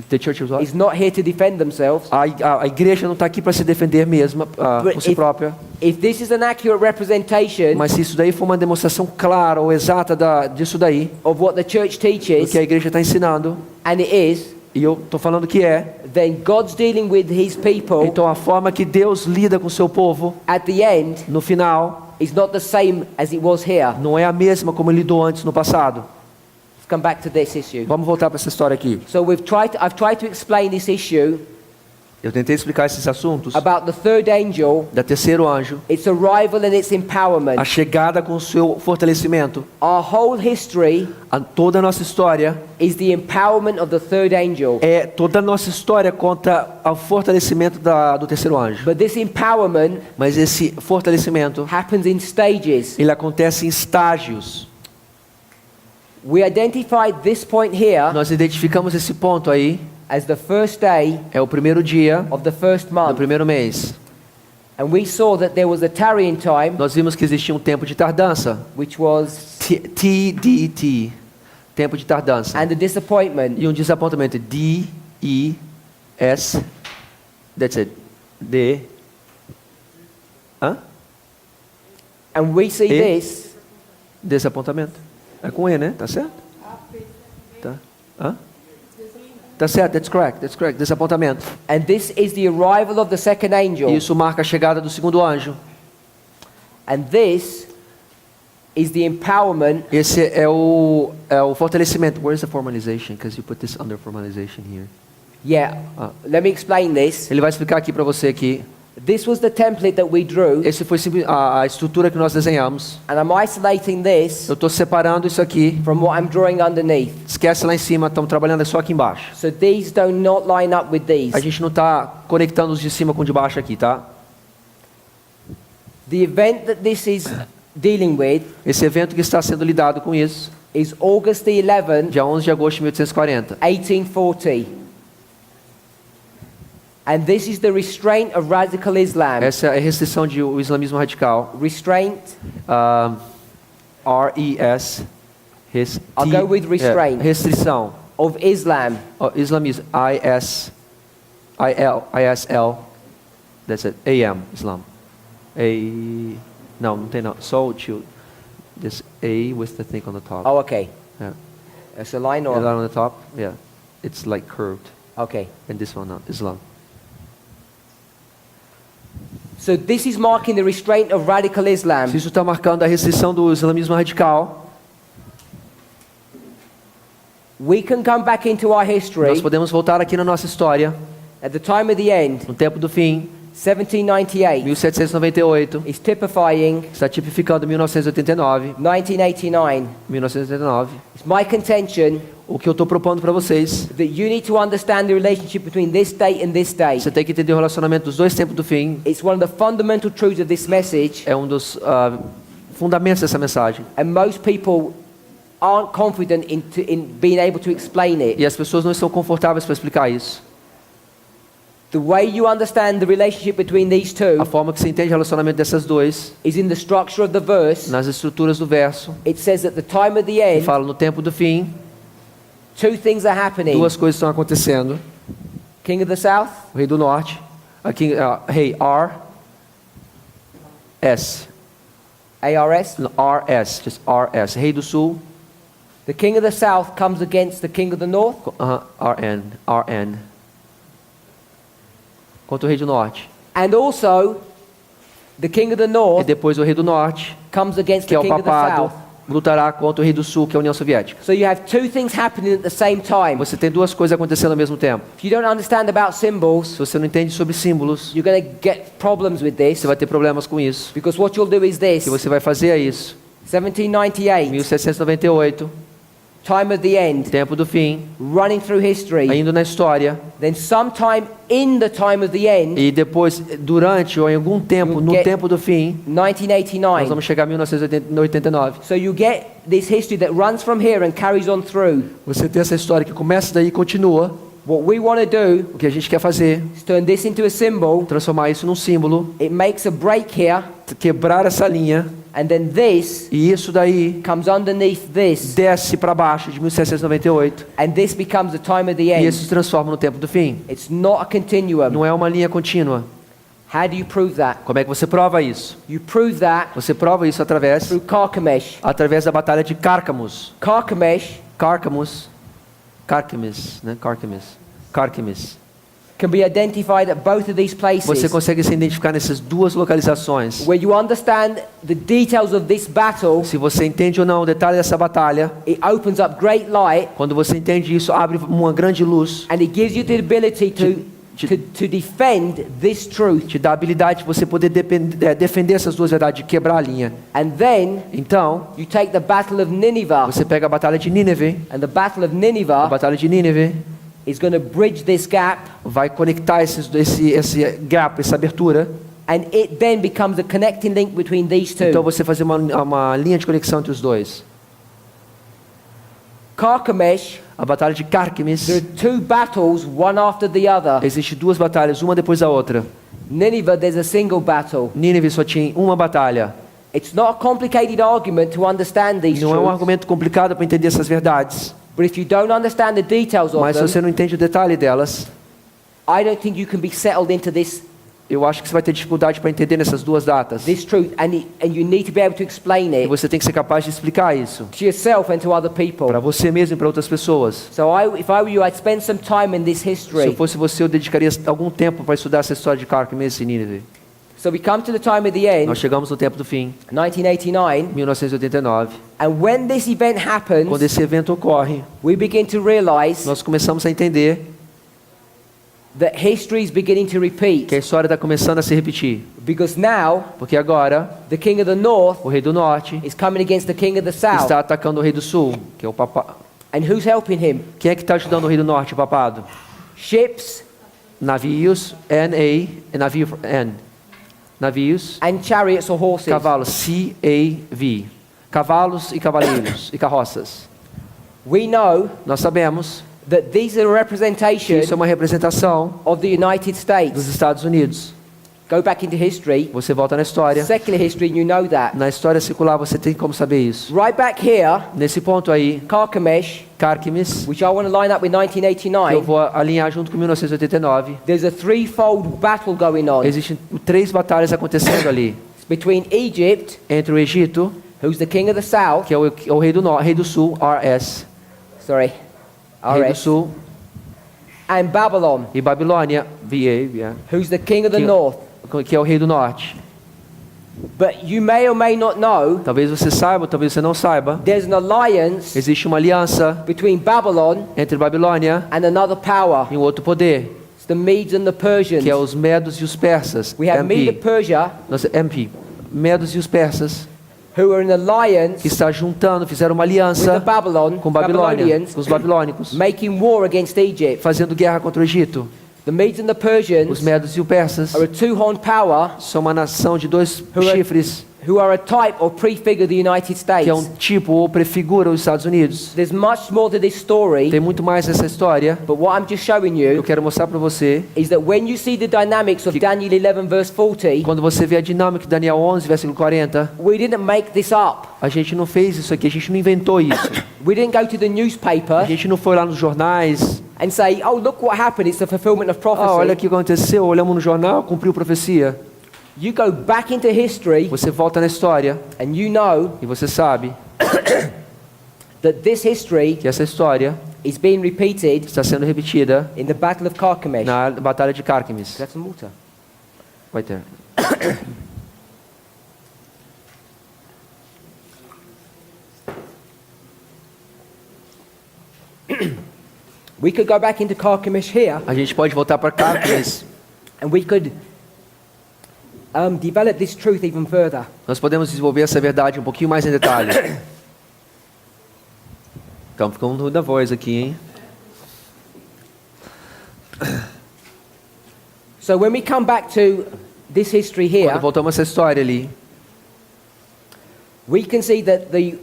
The church is what? Is not here to defend themselves. A igreja não está aqui para se defender mesma, por si própria. If this is an accurate representation Mas se isso daí for uma demonstração clara ou exata disso daí, of what the church do teaches, que a igreja está ensinando, and it is, e eu estou falando que é, then God's dealing with his people então a forma que Deus lida com o seu povo, at the end no final, is not the same as it was here. não é a mesma como ele lidou antes no passado. Let's come back to this issue. Vamos voltar para essa história aqui. So I've tried to explain this issue Eu tentei explicar esses assuntos about the third angel, da terceiro anjo, its arrival and its empowerment. a chegada com o seu fortalecimento. Our whole history Toda a nossa história is the empowerment of the third angel. toda a nossa história conta o fortalecimento do terceiro anjo. But this empowerment Mas esse fortalecimento, happens in stages. ele acontece em estágios. We identified this point here Nós identificamos esse ponto aí, as the first day é o primeiro dia of the first do month. primeiro mês. And we saw that there was a tarrying time, Nós vimos que existia um tempo de tardança, which was, TDT, tempo de tardança, and a disappointment. e um desapontamento, DES, that's it, D, hã? And we see E? this Desapontamento. É com E, né? Tá certo? Tá. Hã? Tá certo, that's correct, desapontamento. and this is the arrival of the second angel. E isso marca a chegada do segundo anjo. And this is the empowerment Esse é o fortalecimento. Where's the formalization? Because you put this under formalization here. Yeah, let me explain this. Ele vai explicar aqui para você aqui. This was the template that we drew, Esse foi a estrutura que nós desenhamos. and I'm isolating this Eu estou separando isso aqui. from what I'm drawing underneath. Esquece lá em cima, estamos trabalhando só aqui embaixo. So these do not line up with these. A gente não está conectando os de cima com o de baixo aqui, tá? The event that this is dealing with Esse evento que está sendo lidado com isso, is August the 11th, dia 11 de agosto de 1840. 1840. And this is the restraint of radical Islam. Essa é a restrição do islamismo radical. Restraint, R-E-S. I'll go with restraint. Restrição. of Islam. Oh, islamism. ISL. That's it. AM. Islam. Não tem não. So, this A with the thing on the top. Oh, okay. Yeah. It's a line or? Is that on the top? Yeah. It's like curved. Okay. And this one, Islam. So this is marking the restraint of radical Islam. Se isso está marcando a restrição do islamismo radical, We can come back into our history nós podemos voltar aqui na nossa história, at the time of the end, no tempo do fim, 1798 1798, is typifying está tipificando 1989, 1989. 1989. It's my contention O que eu estou propondo para vocês, that you need to understand the relationship between this date and this date. você tem que entender o relacionamento dos dois tempos do fim. It's one of the fundamental truths of this message, É um dos fundamentos dessa mensagem. and most people aren't confident in being able to explain it. E as pessoas não estão confortáveis para explicar isso. The way you understand the relationship between these two A forma que você entende o relacionamento dessas duas, is in the structure of the verse. nas estruturas do verso, It says at the time of the que end, fala no tempo do fim, two things are happening. duas coisas estão acontecendo. King of the South, O rei do norte, aqui, rei R-S, ARS. no, R-S, just R-S, rei do sul, The king of the South comes against the king of the North. R-N, contra o rei do norte. And also, the king of the E North depois o rei do norte, comes against que the é o king of the papado, South. lutará contra o rei do sul, que é a União Soviética. So you have two things happening at the same time. Você tem duas coisas acontecendo ao mesmo tempo. If you don't understand about symbols, Se você não entende sobre símbolos, you're going to get problems with this, você vai ter problemas com isso. because what you'll do is O this. que você vai fazer é isso. 1798, 1798, time of the end, tempo do fim, running through history. indo na história, Then sometime in the time of the end, e depois, durante ou em algum tempo, no tempo do fim, nós 1989. vamos chegar a 1989. So you get this history that runs from here and carries on through. Você tem essa história que começa daí e continua. What we want to do O que a gente quer fazer, is turn this into a symbol. transformar isso num símbolo, It makes a break here, quebrar essa linha, and then this e isso daí comes underneath this, desce para baixo de 1798, and this becomes the time of the e end. isso se transforma no tempo do fim. It's not a continuum. Não é uma linha contínua. How do you prove that? Como é que você prova isso? You prove that Você prova isso através through da batalha de Cárcamos. Carchemish Carquemes, né? Carquemes. can be identified at both of these Você places. consegue se identificar nessas duas localizações. Where you understand the details of this battle, Se você entende ou não o detalhe dessa batalha, it opens up great light, quando você entende isso, abre uma grande luz, and it gives you the ability to defend this truth. te dá a habilidade de você poder defender essas duas verdades, de quebrar a linha. And then Então, you take the battle of Nineveh, você pega a batalha de Nínive, and the battle of a Nineveh batalha de Nínive is going to bridge this gap, vai conectar esse gap, essa abertura. and it then becomes a connecting link between these Então two. você fazer uma linha de conexão entre os dois. Carchemish, A batalha de Carquemes, there are two battles, one after the other. existe duas batalhas, uma depois da outra. Nineveh, there's a single battle. Nínive só tinha uma batalha. It's not a complicated argument to understand these Não é um truths, argumento complicado para entender essas verdades, but if you don't understand the details of mas se them, você não entende o detalhe delas, I don't think you can be settled into this eu acho que você vai ter dificuldade para entender nessas duas datas. truth, and you need to be able to explain E it você tem que ser capaz de explicar isso to yourself and to other people. para você mesmo e para outras pessoas. So if I were you, I'd spend some time in this Se eu history. fosse você, eu dedicaria algum tempo para estudar essa história de Carquemes e Nínive. So we come to the time of the end, Nós chegamos no tempo do fim, 1989, 1989. and when this event Quando happens, esse evento ocorre, we begin to realize nós começamos a entender that history is beginning to repeat, que a história está começando a se repetir. because now Porque agora, the king of the north o rei do norte is coming against the king of the south. está atacando o rei do sul, que é o papado. And who's helping him? Quem é que está ajudando o rei do norte, o papado? Ships Navios, N-A, navio, N. Navios, and chariots or horses. cavalos, C-A-V. Cavalos e cavaleiros e carroças. We know Nós sabemos that these are a que representation isso é uma representação of the United dos States. Estados Unidos. go back into history, você volta na história. secular history, and you know that. Na história secular você tem como saber isso. Right back here, Nesse ponto aí, Carchemish, Carquemes, which I want to line up with que eu 1989, vou alinhar junto com 1989, there's a threefold battle going on existem 3 batalhas acontecendo ali. between Egypt, Entre o Egito, who's the king of the south, que é o rei rei do sul, RS, sorry, rei do RS, sul, and Babylon, e Babilônia, VA, who's the king of the King- north. que é o rei do norte. But you may or may not know, Talvez você saiba, talvez você não saiba. there's an alliance Existe uma aliança between Babylon entre Babilônia and another power. e um outro poder, It's the Medes and the Persians. que é os Medos e os Persas. We have Mede and Persia, Medos e os Persas, who are in que alliance está juntando, fizeram uma with the aliança Babylon, com Babilônia, Babylonians, com os babilônicos, making war against Egypt. fazendo guerra contra o Egito. The Medes and the Os Persians Medos e os Persas are a two-horned power são uma nação de 2 Who are- chifres, who are a type or prefigure the United que é um States. tipo ou prefigura os Estados Unidos. There's much more to this story, Tem muito mais nessa história. but what I'm just showing Eu you quero mostrar para você. is that when you see the dynamics of Daniel 11 verse 40, Quando você vê a dinâmica de Daniel 11, versículo 40, we didn't make this up. a gente não fez isso aqui, a gente não inventou isso. We didn't go to the A newspaper gente não foi lá nos jornais. and say, oh, look what happened, it's the fulfillment of Ah, olha prophecy. o que aconteceu, olhamos no jornal, cumpriu profecia. You go back into history Você volta na história and you know e você sabe that this history que essa história is being repeated está sendo repetida in the Battle of Carchemish. na Batalha de Carquemes. That's some water. Vai ter. We could go back into Carchemish here A gente pode voltar para Carquemes. and we could develop this truth even further. Nós podemos desenvolver essa verdade um pouquinho mais em detalhe. Então, ficamos ruim da voz aqui, hein? So when we come back to this history Quando here, voltamos a essa história ali, we can see that the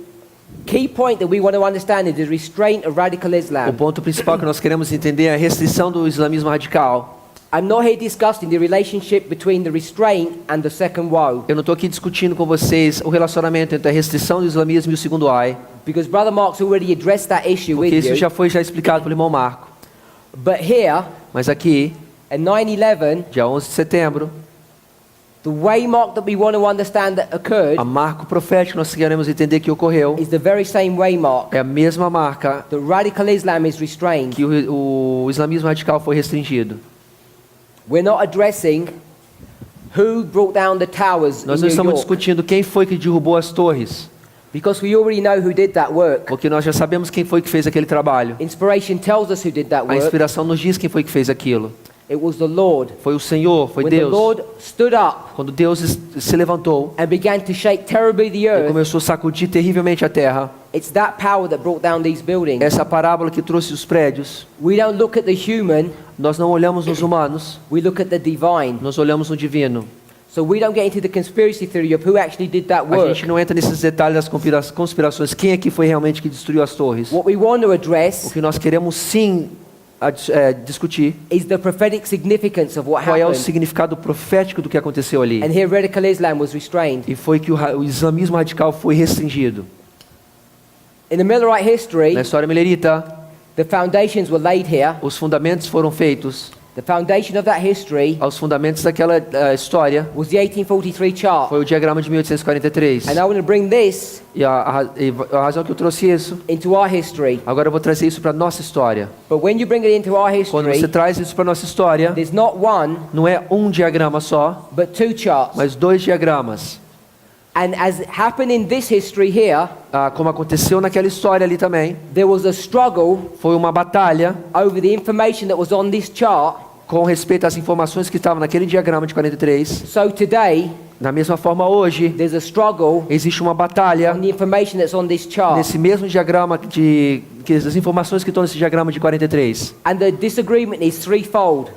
key point that we want to understand is the restraint of radical o Islam. ponto principal que nós queremos entender é a restrição do islamismo radical. I'm not here discussing the relationship between the restraint and the second woe, Eu não estou aqui discutindo com vocês o relacionamento entre a restrição do islamismo e o segundo ai, because Brother Mark's already addressed that issue porque with isso you. já foi explicado pelo irmão Marco. But here, Mas aqui, at 9/11, dia 11 de setembro, the waymark that we want to understand that occurred a marca profética que nós queremos entender que ocorreu is the very same waymark. é a mesma marca The radical Islam is restrained. que o islamismo radical foi restringido. We're not addressing who brought down the towers Nós in não New estamos York, discutindo quem foi que derrubou as torres, because we already know who did that work. porque nós já sabemos quem foi que fez aquele trabalho. Inspiration tells us who did that A work. inspiração nos diz quem foi que fez aquilo. It was the Lord. Foi o Senhor, foi When the Deus. Lord stood up Quando Deus se levantou and began to shake terribly the e earth, começou a sacudir terrivelmente a terra, it's that power that brought down these buildings. essa parábola que trouxe os prédios, We don't look at the human, nós não olhamos nos humanos, we look at the divine. nós olhamos no divino. So we don't get into the conspiracy theory of who actually did that A work. gente não entra nesses detalhes das conspirações. Quem é que foi realmente que destruiu as torres? What we want to O address que nós queremos sim discutir is the prophetic significance of what qual é o happened. significado profético do que aconteceu ali. And here radical Islam was restrained. E foi que o islamismo radical foi restringido. In the Millerite history, Na história milerita, the foundations were laid here. os fundamentos foram feitos. The foundation of that history Aos fundamentos daquela história was the 1843 chart. foi o diagrama de 1843. And I want to bring this E a razão que eu trouxe isso, into our history. agora eu vou trazer isso para nossa história. But when you bring it into our Quando você history, traz isso para nossa história, there's not one, não é um diagrama só, but two charts. mas 2 diagramas. And as happened in this history here, Como aconteceu naquela história ali também, there was a struggle foi uma batalha over the information that was on this chart. com respeito às informações que estavam naquele diagrama de 43. So today, Da mesma forma, hoje, there's a struggle existe uma batalha on the information that's on this chart. nesse mesmo diagrama as informações que estão nesse diagrama de 43. And the disagreement is threefold.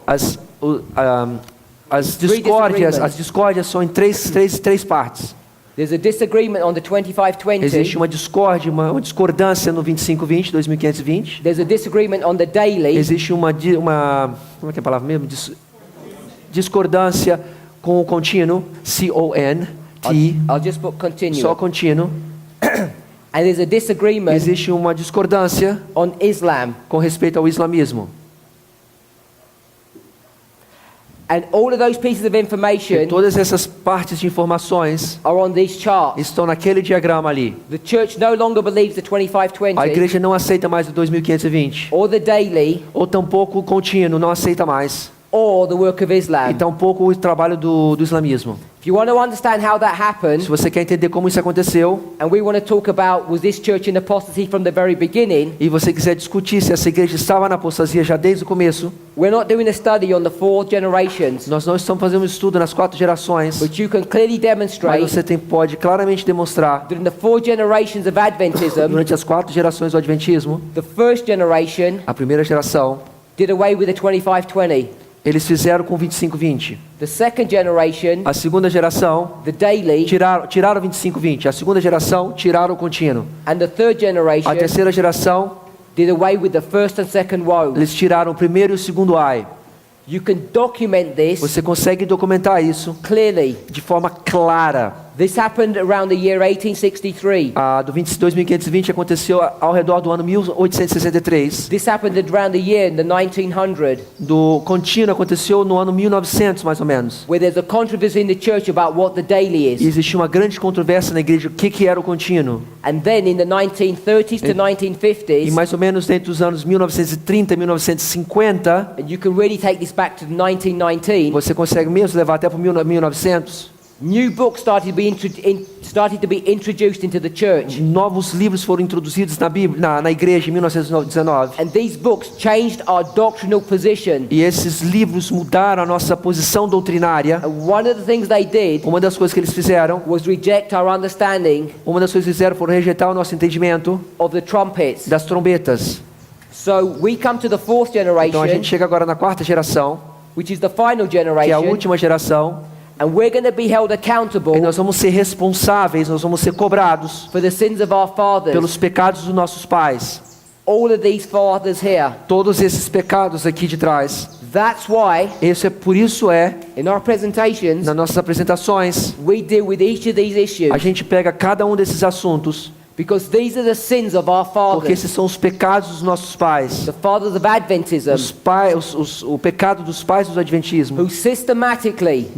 As discórdias são em três partes. There's a disagreement on the 2520. Existe uma discordância no 2520, 2520. There's a disagreement on the daily. Existe uma como é que é a palavra mesmo? Discordância com o contínuo, C-O-N-T, I'll just put continuum. só contínuo. And there's a disagreement Existe uma discordância on Islam. com respeito ao islamismo. And all of those pieces of E information todas essas partes de informações are on these charts. estão naquele diagrama ali. The church no longer believes the A 2520 igreja não aceita mais o 2520. or the daily Ou tampouco o contínuo, não aceita mais. or the work of E Islam. tampouco o trabalho do islamismo. If you want to understand how that happened, Se você quer entender como isso aconteceu, and we want to talk about was this church in apostasy from the very beginning, e você quiser discutir se essa igreja estava na apostasia já desde o começo, we're not doing a study on the 4 generations, nós não estamos fazendo um estudo nas 4 gerações, but you can clearly mas demonstrate você pode claramente demonstrar, that in the 4 generations of Adventism, durante as 4 gerações do Adventismo, the first generation a primeira geração, did away with the 2520. eles fizeram com 25-20. The second generation, A segunda geração, the daily, tiraram 25-20. A segunda geração, tiraram o contínuo. and the third A generation terceira geração, did away with the first and second woe. eles tiraram o primeiro e o segundo ai. You can document this Você consegue documentar isso clearly. de forma clara. This happened around the year 1863. A do 2520 aconteceu ao redor do ano 1863. This happened around the year in the 1900, Do contínuo aconteceu no ano 1900, mais ou menos. where there's a controversy in the church about what the daily E is. existia uma grande controvérsia na igreja o que era o contínuo. And then in the 1930s to E 1950s, mais ou menos dentro dos anos 1930 e 1950, and you can really take this back to 1919, você consegue mesmo levar até para 1900. new books started to be introduced into the church. Novos livros foram introduzidos na Bíblia, na igreja em 1919. And these books changed our doctrinal position. E esses livros mudaram a nossa posição doutrinária. And one of the things they did Uma das coisas que eles fizeram, was reject our understanding foram rejeitar o nosso entendimento of the trumpets. das trombetas. So we come to the 4th Então a generation, gente chega agora na 4ª geração, which is the final que é a generation, última geração, and we're going to be held e accountable nós vamos ser responsáveis, nós vamos ser cobrados for the sins of our fathers. pelos pecados dos nossos pais. All of these fathers here. Todos esses pecados aqui de trás. That's why Por isso in our presentations nas nossas apresentações, we deal with each of these issues, a gente pega cada um desses assuntos, because these are the sins of our porque fathers, esses são os pecados dos nossos pais. the fathers of Adventism, O pecado dos pais do Adventismo, who systematically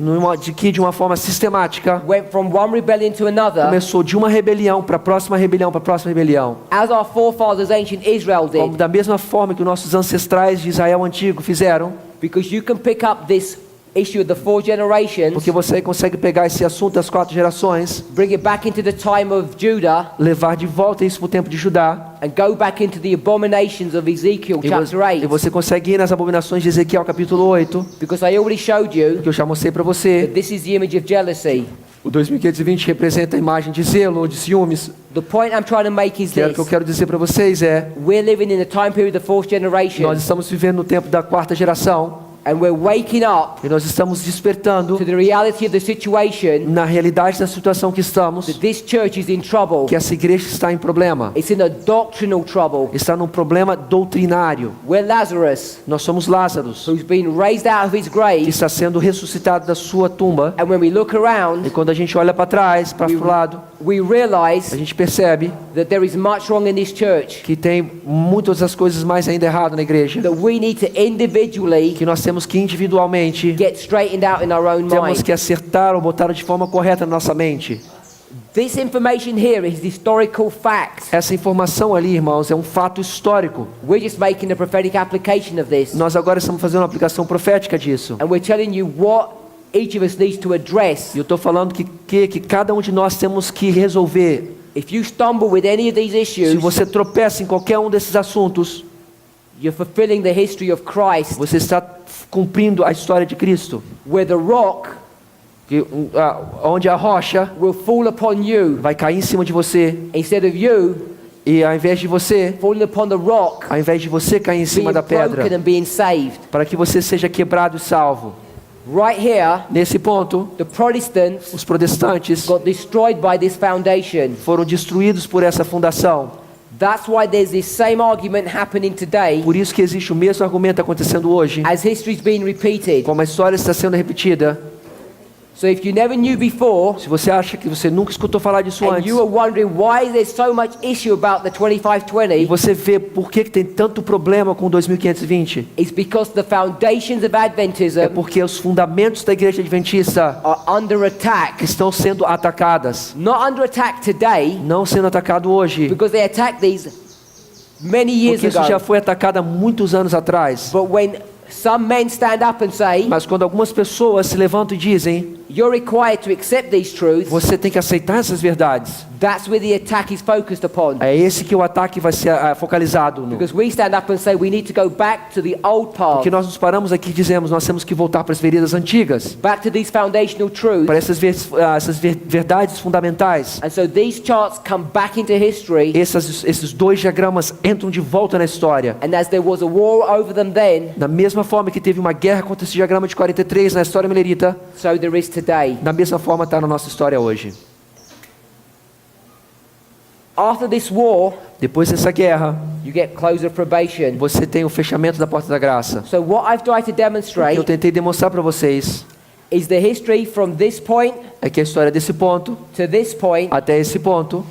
de uma forma sistemática, went from one rebellion to another, começou de uma rebelião para a próxima rebelião, para a próxima rebelião. as our forefathers ancient Israel did, Da mesma forma que os nossos ancestrais de Israel antigo fizeram, because you can pick up this issue of the 4 generations, porque você consegue pegar esse assunto das 4 gerações, bring it back into the time of Judah, levar de volta isso para o tempo de Judá, and go back into the abominations of Ezekiel chapter 8, e você consegue ir nas abominações de Ezequiel capítulo 8, because I already showed you que eu já mostrei para você. that this is the image of jealousy. O 2520 representa a imagem de zelo ou de ciúmes. The point I'm trying to make is Que é o que eu this: quero dizer para vocês we're living in the time period of the 4th generation, nós estamos vivendo no tempo da 4ª geração, and we're waking up e nós estamos despertando to the reality of the situation na realidade da situação que estamos, that this church is in trouble. que essa igreja está em problema. It's in a doctrinal trouble. Está num problema doutrinário. We're Lazarus, Nós somos Lázaros, who's been raised out of his que grave, está sendo ressuscitado da sua tumba. and when we look E around, quando a gente olha para trás, para o lado, we a realize gente percebe that there is much wrong in this church, que tem muitas das coisas mais ainda errado na igreja. that we need to individually Que nós temos que individualmente get straightened out in our own temos mind. que acertar ou botar de forma correta na nossa mente. This information here is historical fact. Essa informação ali, irmãos, é um fato histórico. We're just making a prophetic application of this, Nós agora estamos fazendo uma aplicação profética disso. and we're telling you what each of us needs to address. E eu estou falando que cada um de nós temos que resolver. If you stumble with any of these Se issues, você tropeça em qualquer um desses assuntos, you're fulfilling the history of Christ, você está cumprindo a história de Cristo. where the rock Onde a rocha will fall upon you vai cair em cima de você, instead of you e ao invés de você, falling upon the rock, ao invés de você cair em being cima da pedra, broken and being saved. para que você seja quebrado e salvo. Right here, Nesse ponto, the Protestants os protestantes got destroyed by this foundation. foram destruídos por essa fundação. That's why there's this same argument happening today, Por isso que existe o mesmo argumento acontecendo hoje, as history's being repeated. como a história está sendo repetida. So if you never knew before, Se você acha que você nunca escutou falar disso and antes, you were wondering why there's so much issue about the e 2520, você vê por que tem tanto problema com 2520, it's because the foundations of Adventism é porque os fundamentos da igreja adventista are under attack. estão sendo atacadas. Not under attack today, Não sendo atacado hoje, because they attacked these many years porque isso já ago. foi atacado há muitos anos atrás. But when some men stand up and say, Mas quando algumas pessoas se levantam e dizem, you're required to accept these truths, você tem que aceitar essas verdades, that's where the attack is focused upon. é esse que o ataque vai ser focalizado no. Because we stand up and say we need to go back to the old path, Porque nós nos paramos aqui e dizemos, nós temos que voltar para as veredas antigas, back to these foundational truths. para essas verdades fundamentais. And so these charts come back into history, Esses dois diagramas entram de volta na história. and as there was a war over them then, Da mesma forma que teve uma guerra contra esse diagrama de 43 na história milerita, so there is today. da mesma forma está na nossa história hoje. After this war, Depois dessa guerra, you get close of probation. você tem o fechamento da porta da graça. So what I've tried to O que eu demonstrate tentei demonstrar para vocês is the history from this point é que a história desse ponto to this point até esse ponto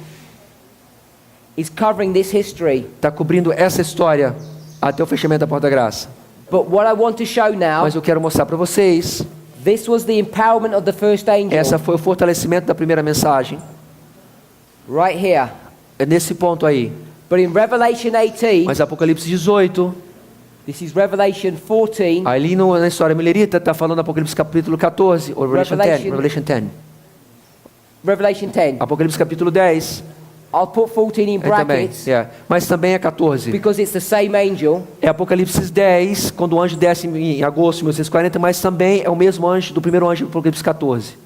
is covering this history. está cobrindo essa história até o fechamento da porta da graça. But what I want to show now, Mas eu quero mostrar para vocês, this was the empowerment of the first angel, essa foi o fortalecimento da primeira mensagem. right here. É nesse ponto aí. But in Revelation 18, Mas Apocalipse 18, this is Revelation 14, ali na história milerita, está falando Apocalipse capítulo 14, ou Revelation 10. Revelation 10. Apocalipse capítulo 10, I'll put 14 in é também, brackets mas também é 14. because it's the same angel. É Apocalipse 10, quando o anjo desce em agosto de 1940, mas também é o mesmo anjo do primeiro anjo do Apocalipse 14.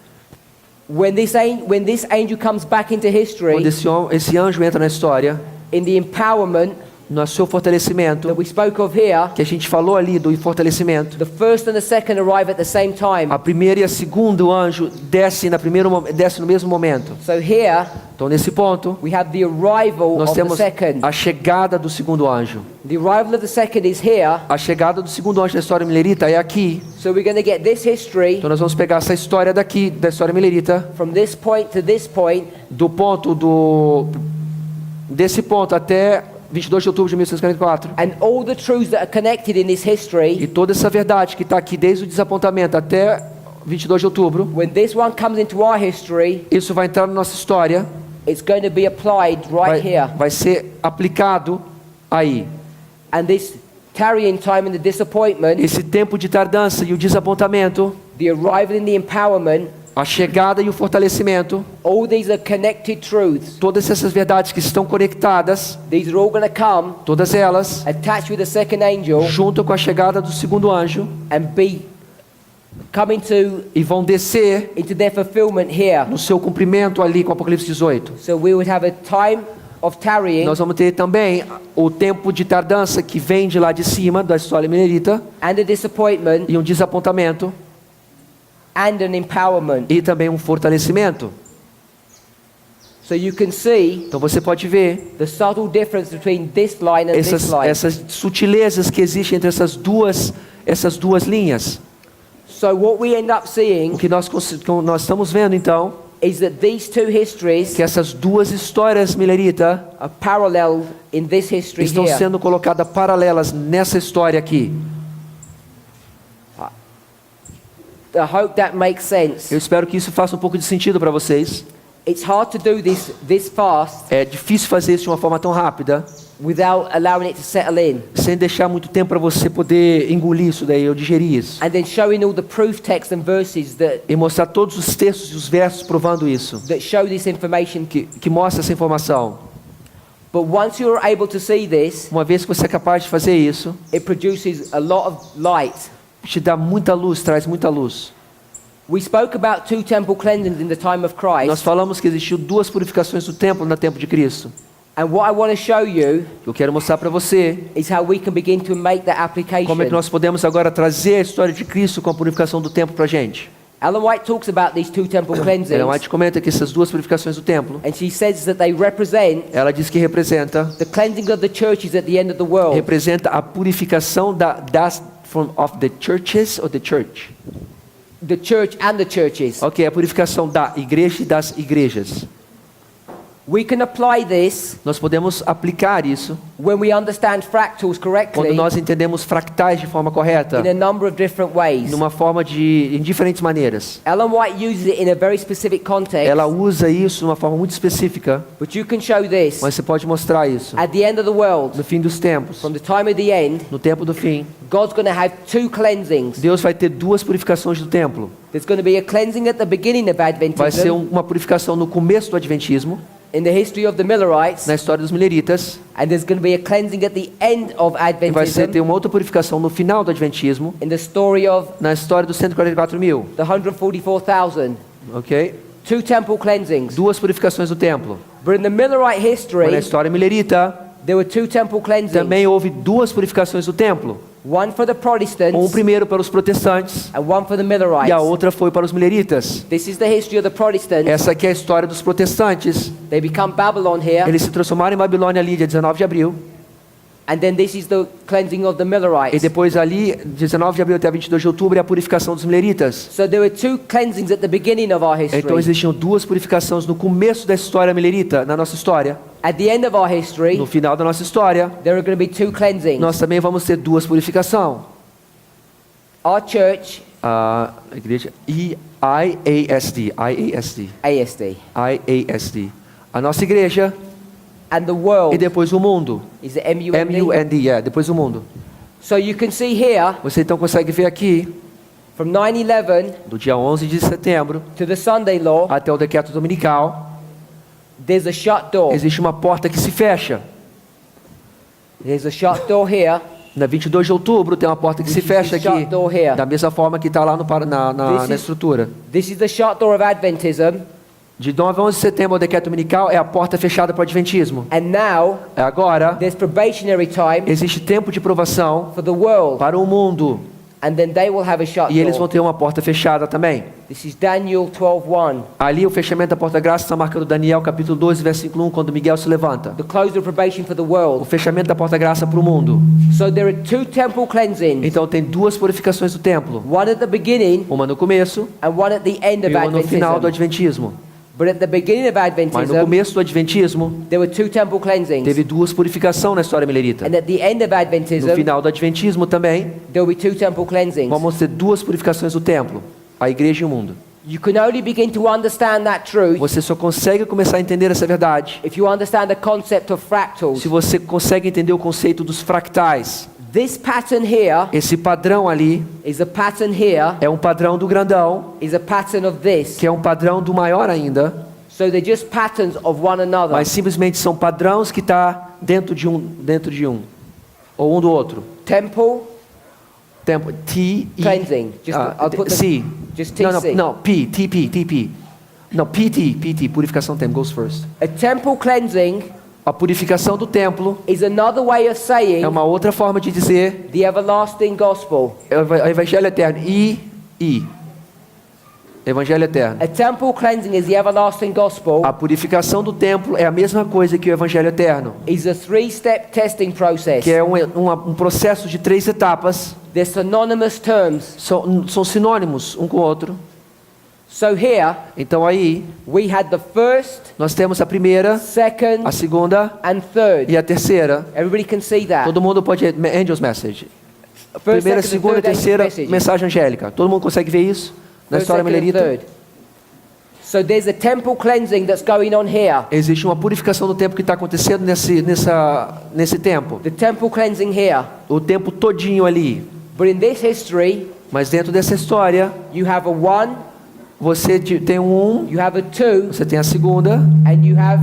When this angel comes back into Quando history, esse anjo entra na história, in the empowerment no seu fortalecimento, that we spoke of here, que a gente falou ali do fortalecimento, the first and the second arrive at the same time. a primeira e a segunda, o anjo desce no mesmo momento. So here Então nesse ponto, we have the arrival nós of the temos second. a chegada do segundo anjo. The arrival of the second is here. A chegada do segundo anjo da história milerita é aqui. So we're going to get this history Então nós vamos pegar essa história daqui, da história milerita, from this point to this point, desse ponto até 22 de outubro de 1944. and all the truths that are connected in this history. E toda essa verdade que está aqui desde o desapontamento até 22 de outubro, When this one comes into our history, isso vai entrar na nossa história, it's going to be applied right here. vai ser aplicado aí. And this tarrying time and the disappointment, Esse tempo de tardança e o desapontamento, the arrival and the empowerment, a chegada e o fortalecimento, all these are connected truths. todas essas verdades que estão conectadas, These are all going to come todas elas, attached with the second angel junto com a chegada do segundo anjo, and be coming to e vão descer into their fulfillment here. no seu cumprimento ali com Apocalipse 18. So we would have a time of tarrying Nós vamos ter também o tempo de tardança que vem de lá de cima, da história milerita, and a disappointment e um desapontamento, and an empowerment. e também um fortalecimento. So you can see Então você pode ver the subtle difference between this line and this line. essas sutilezas que existem entre essas duas linhas. So what we end up seeing O que nós estamos vendo então, is that these two histories que essas duas histórias milerita are parallel in this history estão here. sendo colocadas paralelas nessa história aqui. I hope that makes sense. Eu espero que isso faça um pouco de sentido para vocês. It's hard to do this fast É difícil fazer isso de uma forma tão rápida, without allowing it to settle in, sem deixar muito tempo para você poder engolir isso daí, ou digerir isso. and then showing all the proof texts and verses E mostrar todos os textos e os versos provando isso, that show this information. que mostra essa informação. But once you're able to see this, Uma vez que você é capaz de fazer isso, it produces a lot of light. te dá muita luz, traz muita luz. We spoke about two temple cleansings in the time of Nós Christ, falamos que existiu duas purificações do templo no tempo de Cristo. and what I want to show you Eu quero mostrar para você is how we can begin to make that application. como é que nós podemos agora trazer a história de Cristo com a purificação do templo para a gente. Ellen White talks about these two temple Ellen cleansings, White comenta que essas duas purificações do templo, and she says that they represent ela diz que representa the cleansing of the churches at the end of the world. a purificação of the churches or the church. the church and the churches. Ok, a purificação da igreja e das igrejas. We can apply this Nós podemos aplicar isso when we understand fractals quando correctly nós entendemos fractais de forma correta, in a number of different ways. em diferentes maneiras. Ellen White uses it in a very specific context, Ela usa isso de uma forma muito específica, but you can show this mas você pode mostrar isso. at the end of the world, No fim dos tempos, from the time of the end. no tempo do fim, God's going to have two cleansings. Deus vai ter duas purificações do templo. There's going to be a cleansing at the beginning of Vai ser Adventism uma purificação no começo do adventismo, in the history of the Millerites, na história dos mileritas, and there's going to be a cleansing at the end of e vai ter Adventism uma outra purificação no final do adventismo, in the story of na história dos 144.000, the 144,000. ok? Two temple cleansings. Duas purificações do templo. But in the Millerite Mas na history, história milerita, there were two temple cleansings. também houve duas purificações do templo. One for the Protestants Primeiro para os protestantes and one for the e a Millerites. outra foi para os mileritas. This is the history of the Protestants. Essa aqui é a história dos protestantes. They become Babylon here, Eles se transformaram em Babilônia ali, dia 19 de abril. and then this is the cleansing of the E Millerites. depois ali, 19 de abril até 22 de outubro, é a purificação dos mileritas. So there were two cleansings at the beginning of our Então history. existiam duas purificações no começo da história milerita, na nossa história. At the end of our history, No final da nossa história, there are going to be two cleansings. nós também vamos ter duas purificações. Our church, A igreja IASD. ASD, A nossa igreja and the e world depois o mundo. is the MUND. MUND, depois o mundo. So you can see here, Você então consegue ver aqui, from 9/11 do dia 11 de setembro to the Sunday law, até o decreto dominical, there's a shut door. existe uma porta que se fecha. There's a shut door here. Na 22 de outubro tem uma porta que se fecha aqui, Door here. da mesma forma que está lá na estrutura. This is the shut door of Adventism, De 9 a 11 de setembro, o decreto dominical é a porta fechada para o adventismo. and now Agora, there's probationary time existe tempo de provação for the world, para o mundo, and then they will have a shut e eles vão door. ter uma porta fechada também. This is Daniel 12:1. Ali o fechamento da porta-graça está marcando Daniel capítulo 12, versículo 1, quando Miguel se levanta. The close of probation for the O world. fechamento da porta-graça para o mundo. So there are two temple cleansings, Então tem duas purificações do templo. one at the beginning Uma no começo and one at the end of e uma no final do Adventism. adventismo. But at the beginning of Mas no Adventism, começo do adventismo, there were two temple cleansings, teve duas purificações na história milerita. and at the end of No Adventism, final do adventismo também, there will be two temple cleansings. vamos ter duas purificações do templo, a igreja e o mundo. You can only begin to understand that truth Você só consegue começar a entender essa verdade if you understand the concept of fractals. se você consegue entender o conceito dos fractais. This pattern here Esse padrão ali is a pattern here, é um padrão do grandão, is a pattern of this. que é um padrão do maior ainda, So they're just patterns of one another. mas simplesmente são padrões que está dentro de um, ou um do outro. Temple Tempo, T, I, cleansing. Just I'll put the, C. just Não, TC. não, P, TP. Não, PT, purificação do templo, goes first. A temple cleansing A purificação do templo is another way of saying é uma outra forma de dizer the everlasting gospel. o evangelho eterno. I. Evangelho eterno. A temple cleansing is the everlasting gospel. A purificação do templo é a mesma coisa que o evangelho eterno, Is a three-step testing process. que é um processo de 3 etapas. They're synonymous terms. São sinônimos um com o outro. So here Então aí we had the first, nós temos a primeira, second, a segunda and third. e a terceira. Everybody can see that. Todo mundo pode angel's message. First, Primeira, second, and segunda e third angel terceira messages. mensagem angélica. Todo mundo consegue ver isso na First, história second, and milerita? third. So there's a temple cleansing that's going on here. Existe uma purificação do tempo que está acontecendo nesse tempo. The temple cleansing here. O tempo todinho ali. But in this history, Mas dentro dessa história, you have a one, você tem um, you have a two, você tem a segunda and you have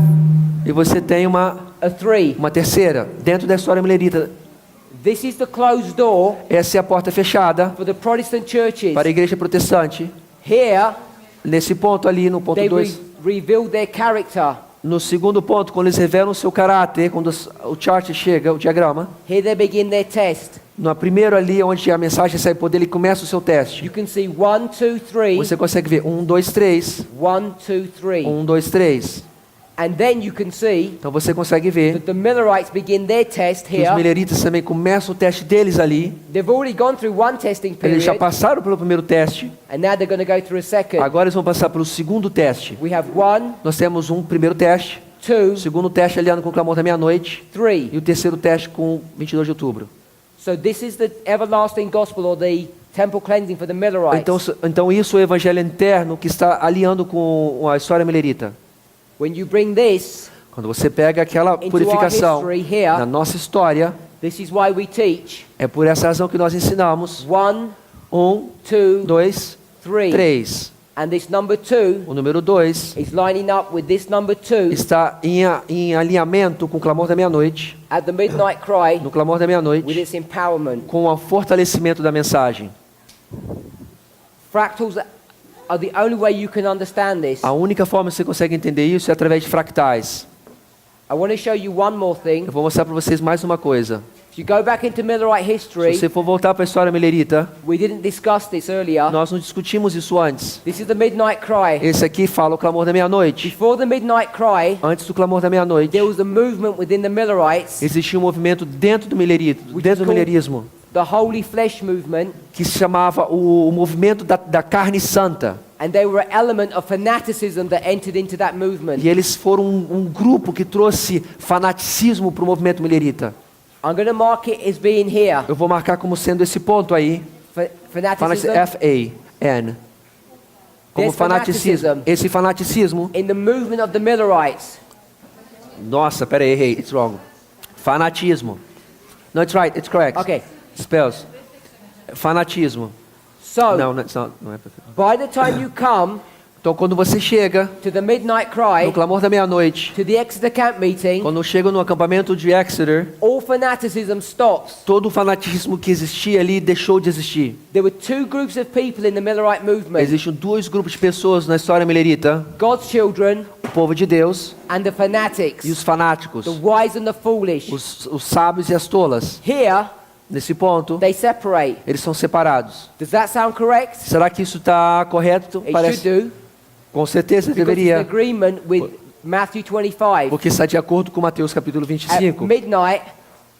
e você tem uma a three. terceira. Dentro da história milerita, This is the closed door essa é a porta fechada for the Protestant churches. para a igreja protestante. Here, Nesse ponto ali, no ponto they 2. reveal their character. No segundo ponto, quando eles revelam o seu caráter, quando o chart chega, o diagrama. Here they begin their test. No primeiro ali, onde a mensagem sai por dele, começa o seu teste. You can see 1, 2, 3. Você consegue ver 1, 2, 3. 1, 2, 3. 1, 2, 3. And then you can see Então você consegue ver that the Millerites begin their test que os here. mileritas também começam o teste deles ali. They've already gone through one testing Eles já period, passaram pelo primeiro teste, and now they're going to go through a second. agora eles vão passar pelo segundo teste. We have 1, Nós temos um primeiro teste, 2, o segundo teste aliando com o clamor da meia-noite 3. e o terceiro teste com 22 de outubro. So this is the everlasting gospel, or the temple cleansing for the Millerites. Então isso é o evangelho interno que está aliando com a história milerita. When you bring this Quando você pega aquela into our purificação history here, na nossa história, this is why we teach é por essa razão que nós ensinamos 1, 1, 2, 2, 3. 3. And this number 2 O número 2 is lining up with this number 2 está em alinhamento com o clamor da meia-noite, at the midnight cry no clamor da with meia-noite, its empowerment. com o fortalecimento da mensagem. Fractals are the only way you can understand this. A única forma que você consegue entender isso é através de fractais. I want to show you one more thing. Eu vou mostrar para vocês mais uma coisa. If you go back into Millerite Se history, você for voltar para a história milerita, we didn't discuss this earlier. nós não discutimos isso antes. This is the midnight cry. Esse aqui fala o clamor da meia-noite. Before the midnight cry, Antes do clamor da meia-noite, there was a movement within the Millerites, existia um movimento dentro do milerito, Which dentro is do called- milerismo, the Holy Flesh movement, que se chamava o movimento da carne santa. and they were an element of fanaticism that entered into that movement. E eles foram um grupo que trouxe fanaticismo para o movimento milerita. I'm going to mark it as being here. Eu vou marcar como sendo esse ponto aí, Fanaticism F-A-N. Como There's fanaticismo. fanaticism. Esse fanaticismo. in the movement of the Millerites. Nossa, peraí, errei. It's wrong. Fanatismo. No, it's right. It's correct. Okay. Spells. Fanatismo. So, Não, it's not. Não é perfeito. by the time you come Então, quando você chega to the midnight cry, no clamor da meia-noite, to the Exeter camp meeting, quando chega no acampamento de Exeter, all fanaticism stops. todo o fanatismo que existia ali deixou de existir. There were two groups of people in the Millerite movement, Existem dois grupos de pessoas na história milerita: God's children o povo de Deus and the fanatics, e os fanáticos, the wise and the foolish. os sábios e as tolas. Here, Nesse ponto, they separate. eles são separados. Does that sound correct? Será que isso está correto? It Parece. should do, Com certeza because it's in deveria, agreement with Matthew 25. porque está de acordo com Mateus capítulo At 25. midnight,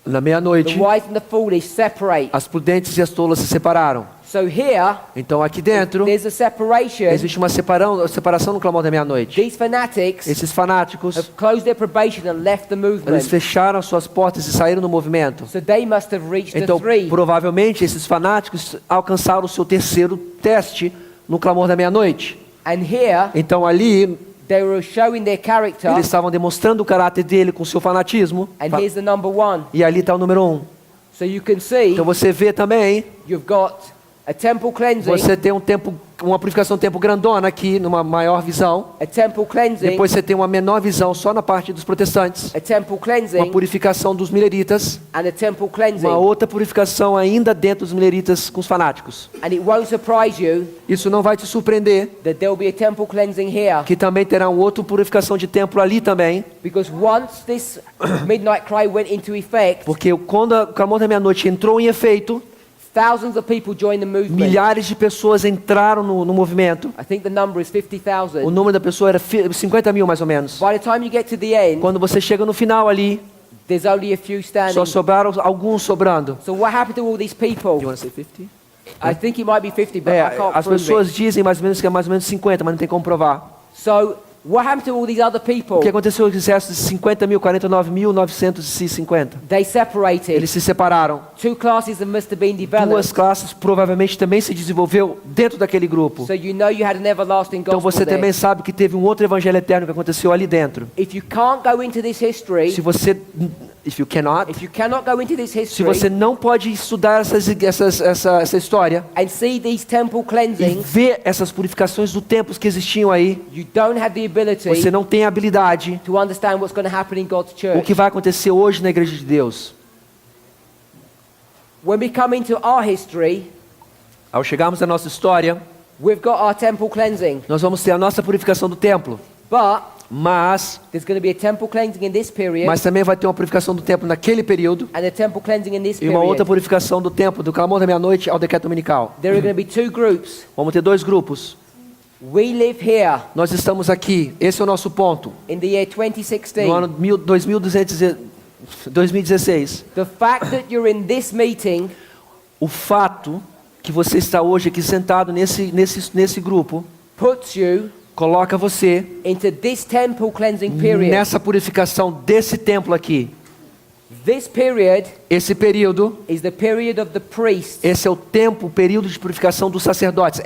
Na the meia-noite, wise and the foolish separate. as prudentes e as tolas se separaram. So here, Então aqui dentro there's a separation. existe uma separação no clamor da meia-noite. These fanatics Esses fanáticos, have closed their probation and left the eles movement. fecharam as suas portas e saíram do movimento. So they must have reached the Então, 3. provavelmente esses fanáticos alcançaram o seu terceiro teste no clamor da meia-noite. And here, Então ali they were showing their character. eles estavam demonstrando o caráter dele com o seu fanatismo. And here's the number 1. E ali está o número 1. So you can see Então você vê também, you've got a temple cleansing, você tem uma purificação de tempo grandona aqui, numa maior visão. a temple cleansing, Depois você tem uma menor visão só na parte dos protestantes. a temple Uma cleansing, purificação dos mileritas. and a temple cleansing. Uma outra purificação ainda dentro dos mileritas com os fanáticos. And it won't surprise you Isso não vai te surpreender, that there will be a temple cleansing here. que também terá uma outra purificação de templo ali também. Because once this midnight cry went into effect, Porque quando o clamor da meia-noite entrou em efeito, thousands of people joined the movement. milhares de pessoas entraram no movimento. I think the number is O 50,000. número da pessoa era 50 mil mais ou menos. By the time you get to the end, Quando você chega no final ali, there's only a few standing. só sobraram alguns sobrando. So what happened to all these people? You wanna say 50? I think it might be 50, but I can't As prove pessoas it. dizem mais ou menos que é mais ou menos 50, mas não tem como provar. So what happened to all these other people? O que aconteceu com os restos de 50 mil, 49.950? They separated. Eles se separaram. Two classes that must have been Duas developed. classes provavelmente também se desenvolveu dentro daquele grupo. So you know you had an everlasting Então gospel você there. também sabe que teve um outro evangelho eterno que aconteceu ali dentro. If you can't go into this history, Se você, if you cannot, if you cannot go into this se history você não pode estudar essa história and see these temple e cleansings, ver essas purificações do templo que existiam aí, you don't have the ability você não tem habilidade to understand what's going to happen in God's o church. que vai acontecer hoje na igreja de Deus. When we come into our history, Ao chegarmos à nossa história, we've got our temple cleansing, nós vamos ter a nossa purificação do templo, but mas there's going to be a temple cleansing in this period também vai ter uma purificação do templo naquele período and a temple cleansing in this e uma outra period. purificação do templo do clamor da meia-noite ao decreto dominical. There are going to be two groups. Vamos ter dois grupos. We live here Nós estamos aqui, esse é o nosso ponto, in the year no 2016. ano 2016. The fact that you're in this meeting O fato que você está hoje aqui sentado nesse grupo, puts you coloca você into this temple cleansing period. nessa purificação desse templo aqui. This period Esse período, is the period of the priests, esse é o tempo, o período de purificação dos sacerdotes,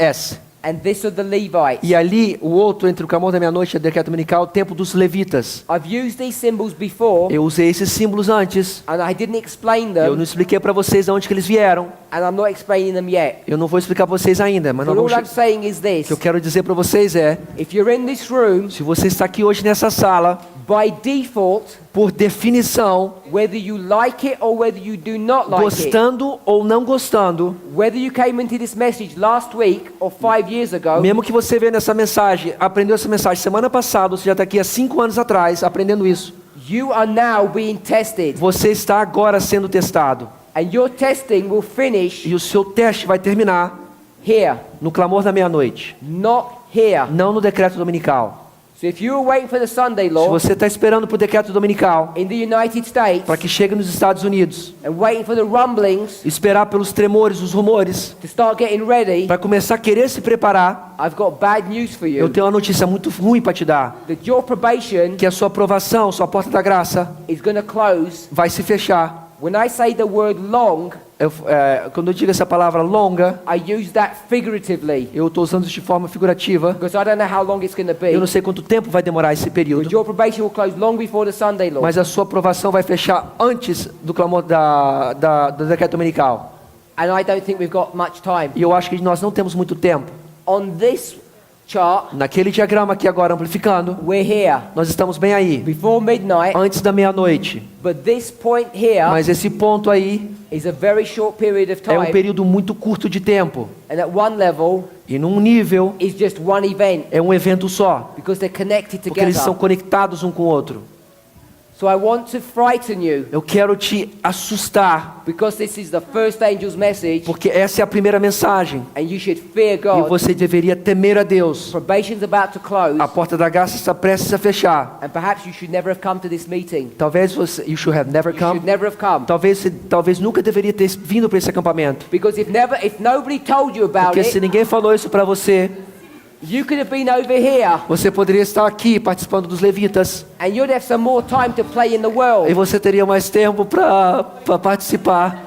and this of the Levites. E ali, o outro, entre o clamor da meia-noite e a decreto dominical, o tempo dos levitas. I've used these symbols before, Eu usei esses símbolos antes. and I didn't explain Eu them, não expliquei para vocês de onde que eles vieram. and I'm not explaining them yet. Eu não vou explicar para vocês ainda, mas But all I'm o saying is this: que eu quero dizer para vocês é, if you're in this room, se você está aqui hoje nessa sala, by default, por definição, whether you like it or whether you do not like it, gostando ou não gostando, whether you came into this message last week or 5 years ago, mesmo que você veja nessa mensagem, aprendeu essa mensagem semana passada, ou você já está aqui há 5 anos atrás, aprendendo isso, you are now being tested, você está agora sendo testado. and your testing will finish E o seu teste vai terminar here, no clamor da meia-noite, not here. não no decreto dominical. So if you were waiting for the Sunday Se law você está esperando para o decreto dominical, in the United States para que chegue nos Estados Unidos, and waiting for the rumblings esperar pelos tremores, os rumores, to start getting ready, para começar a querer se preparar, I've got bad news for eu you. tenho uma notícia muito ruim para te dar, That your probation que a sua aprovação, sua porta da graça, is going to close. vai se fechar. When I say the word long, Quando eu digo essa palavra longa, I use that figuratively eu estou usando isso de forma figurativa. because I don't know how long it's going to be. Eu não sei quanto tempo vai demorar esse But período, your probation will close long before the Sunday law. mas a sua aprovação vai fechar antes do clamor do decreto dominical. And I don't think we've got much time. E eu acho que nós não temos muito tempo. On this chart, Naquele diagrama aqui agora amplificando, we're here nós estamos bem aí, before midnight, antes da meia-noite. but this point here Mas esse ponto aí is a very short period of é um time. período muito curto de tempo. And at one level E num nível, is just one event é um evento só. because they're connected Porque eles são together. conectados um com o outro. So I want to frighten you Eu quero te assustar, because this is the first angel's message porque essa é a primeira mensagem. and you should fear E God. você deveria temer a Deus. Probation's about to close A porta da graça está prestes a fechar. and perhaps you should never have come to this meeting. Talvez você, you should have never You come. should never have come. Talvez nunca deveria ter vindo para esse acampamento. Because if nobody told you about Porque se it, ninguém falou isso para você, you could have been over here você poderia estar aqui participando dos levitas. and you'd have some more time to play in the E world. você teria mais tempo para participar,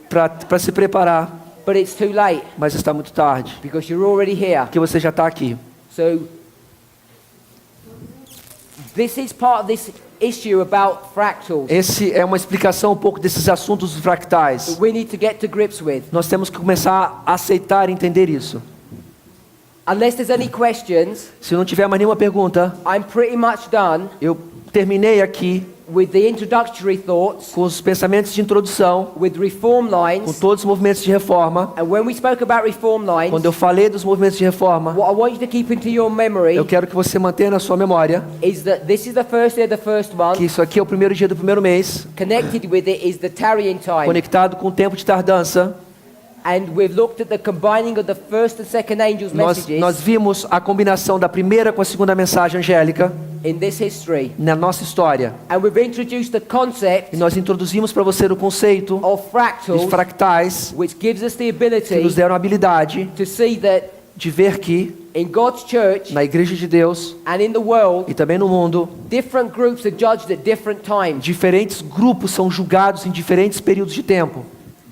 para se preparar. But it's too late Mas está muito tarde, because you're already here. porque você já está aqui. So this is part of this issue about fractals Esse é uma explicação um pouco desses assuntos fractais. that we need to get to grips with. Nós temos que começar a aceitar e entender isso. Unless there's any questions, Se não tiver mais nenhuma pergunta, I'm pretty much done eu terminei aqui with the introductory thoughts, com os pensamentos de introdução, with reform com lines. todos os movimentos de reforma. And when we spoke about reform lines, Quando eu falei dos movimentos de reforma, what I want you to keep into your memory eu quero que você mantenha na sua memória is that this is the first day of the first que month. isso aqui é o primeiro dia do primeiro mês, Connected with it is the tarrying time. conectado com o tempo de tardança. And we've looked at the combining of the first and second angels' Nós messages vimos a combinação da primeira com a segunda mensagem angélica in this history. na nossa história. And we've introduced the E concept nós introduzimos para você o conceito of dos fractals, fractais, which gives us the que nos ability deram a habilidade to see that de ver que in God's church na igreja de Deus and in the world, e também no mundo, different groups are judged at different times. diferentes grupos são julgados em diferentes períodos de tempo.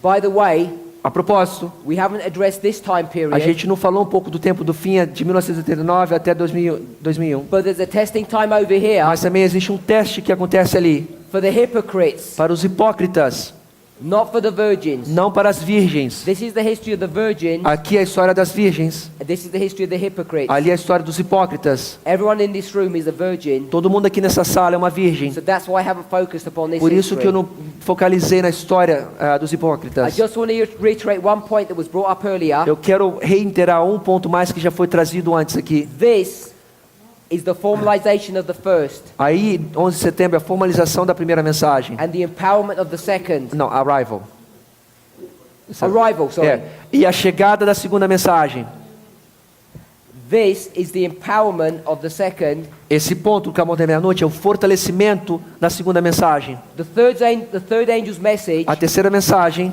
By the way, A propósito, we haven't addressed this time a period, gente não falou um pouco do tempo do fim de 1989 até 2001, but there's a testing time over here mas também existe um teste que acontece ali for the hypocrites, para os hipócritas, not for the virgins. não para as virgens. This is the history of the virgin, Aqui é a história das virgens, and this is the history of the hypocrites. ali é a história dos hipócritas. Everyone in this room is a virgin, Todo mundo aqui nessa sala é uma virgem. so that's why I haven't focused upon this Por isso que eu history. não focalizei na história dos I hipócritas. just want to reiterate one point that was brought up earlier. Eu quero reiterar um ponto mais que já foi trazido antes aqui. This is the formalization of the first Aí, 11 de setembro, é a formalização da primeira mensagem. and the empowerment of the second. Não, arrival. Arrival, sorry. É. E a chegada da segunda mensagem. This is the empowerment of the second. Esse ponto do clamor da meia-noite é o fortalecimento da segunda mensagem. The third angel's message, A terceira mensagem,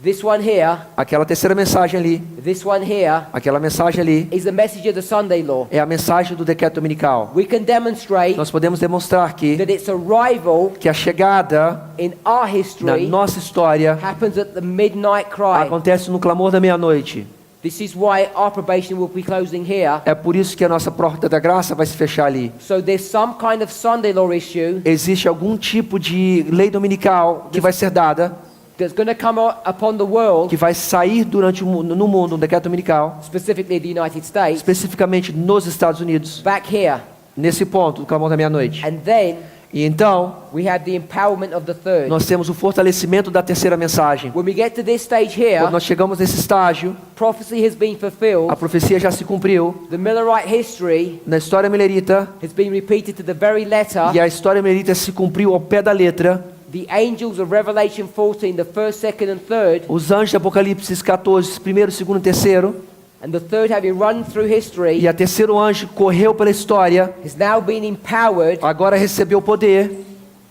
this one here, aquela terceira mensagem ali, this one here, aquela mensagem ali, is the message of the Sunday law. é a mensagem do decreto dominical. We can demonstrate Nós podemos demonstrar que that its arrival a chegada in our na history nossa história happens at the midnight cry. acontece no clamor da meia-noite. This is why our probation will be closing here. É por isso que a nossa porta da graça vai se fechar ali. So there's some kind of Sunday law issue Existe algum tipo de lei dominical que vai ser dada, that's going to come upon the world, que vai sair durante no mundo, um decreto dominical, specifically the United States, especificamente nos Estados Unidos, back here. nesse ponto do clamor da meia-noite. And then E então, we have the empowerment of the third. nós temos o fortalecimento da terceira mensagem. When we get to this stage here, Quando nós chegamos nesse estágio, prophecy has been fulfilled. a profecia já se cumpriu. The Millerite history Na história milerita, has been repeated to the very letter. e a história milerita se cumpriu ao pé da letra. The angels of Revelation 14, the first, second, and third, Os anjos de Apocalipse 14, primeiro, segundo e terceiro, and the third having run through history, e a terceiro anjo correu pela história, has now been empowered, agora recebeu poder,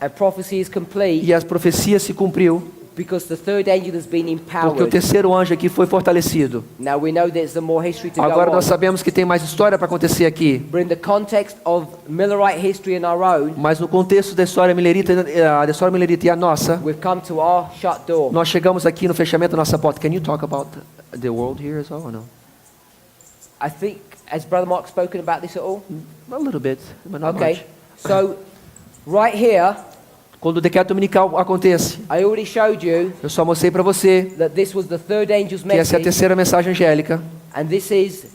and prophecy is complete e a profecia se cumpriu, because the third angel has been porque o empowered. terceiro anjo aqui foi fortalecido. Now we know there's some more history to Agora go nós on. sabemos que tem mais história para acontecer aqui, But in the context of Millerite history and our own, mas no contexto da história milerita e a nossa, we've come to our shut door. nós chegamos aqui no fechamento da nossa porta. Can you talk about the world here as well or no? I think, has Brother Mark spoken about this at all? A little bit, but not Okay. much. So, right here, Quando o decreto dominical acontece, I already showed you eu só mostrei para você that this was the third angel's que essa é a message, terceira mensagem angélica. and this is